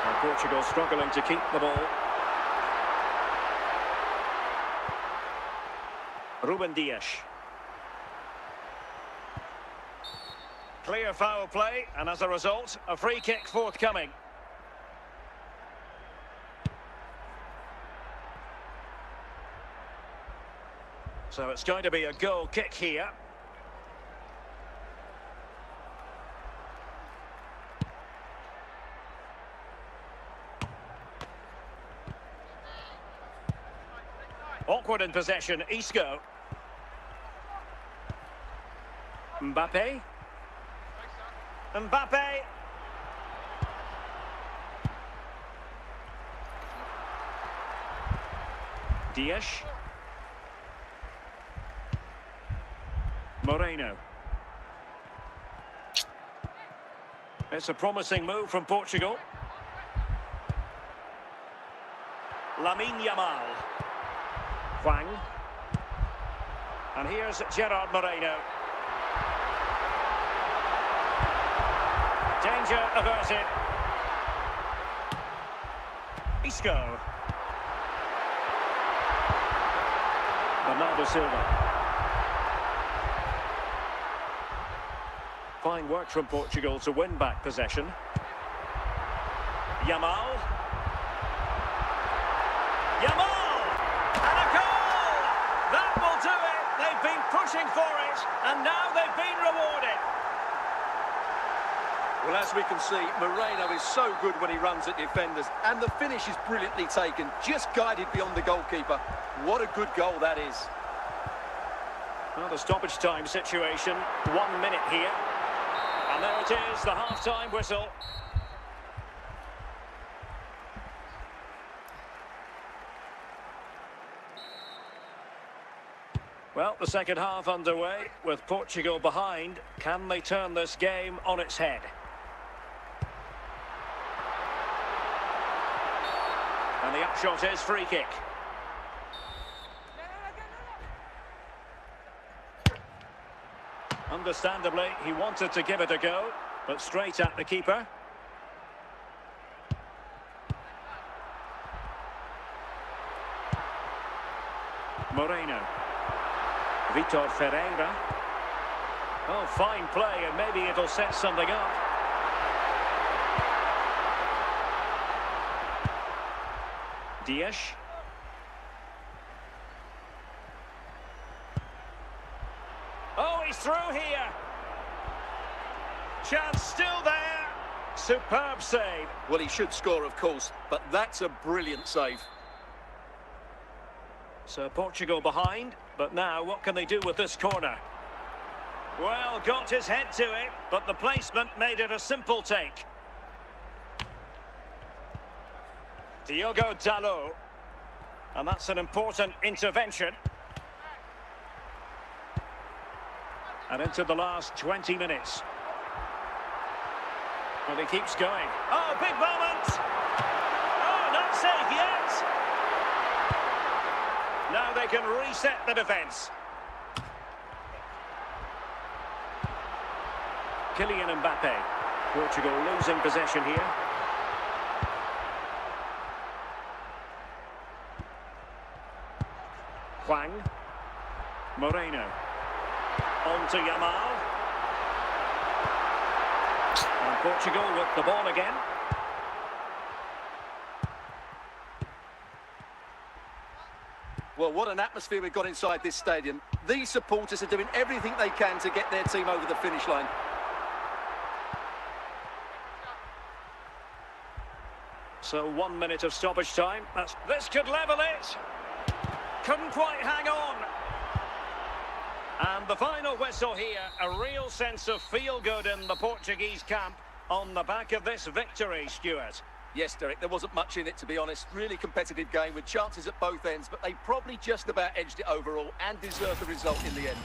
And Portugal struggling to keep the ball. Ruben Dias. Clear foul play, and as a result, a free kick forthcoming. So it's going to be a goal kick here. Awkward in possession, Isco. Mbappe. Mbappe. Dias. Moreno. It's a promising move from Portugal. Lamine Yamal. Hwang. And here's Gerard Moreno. Danger averted. Isco. Bernardo Silva. Fine work from Portugal to win back possession. Yamal. Yamal! And a goal! That will do it! They've been pushing for it, and now they've been rewarded. Well, as we can see, Moreno is so good when he runs at defenders, and the finish is brilliantly taken, just guided beyond the goalkeeper. What a good goal that is. Well, the stoppage time situation, 1 minute here. And there it is, the half-time whistle. Well, the second half underway with Portugal behind. Can they turn this game on its head? And the upshot is free kick. Understandably, he wanted to give it a go, but straight at the keeper. Moreno. Vitor Ferreira. Oh, fine play, and maybe it'll set something up. Dias. Oh, he's through here. Chance still there. Superb save. Well, he should score, of course, but that's a brilliant save. So Portugal behind, but now what can they do with this corner? Well, got his head to it, but the placement made it a simple take. Diogo Dalot. And that's an important intervention. And into the last 20 minutes. Well, he keeps going. Oh, big moment! Oh, not safe yet! Now they can reset the defence. Kylian Mbappe. Portugal losing possession here. Hwang. Moreno. On to Yamal. And Portugal with the ball again. Well, what an atmosphere we've got inside this stadium. These supporters are doing everything they can to get their team over the finish line. So 1 minute of stoppage time. This could level it. Couldn't quite hang on. And the final whistle here, a real sense of feel-good in the Portuguese camp on the back of this victory, Stuart. Yes, Derek, there wasn't much in it, to be honest. Really competitive game with chances at both ends, but they probably just about edged it overall and deserved the result in the end.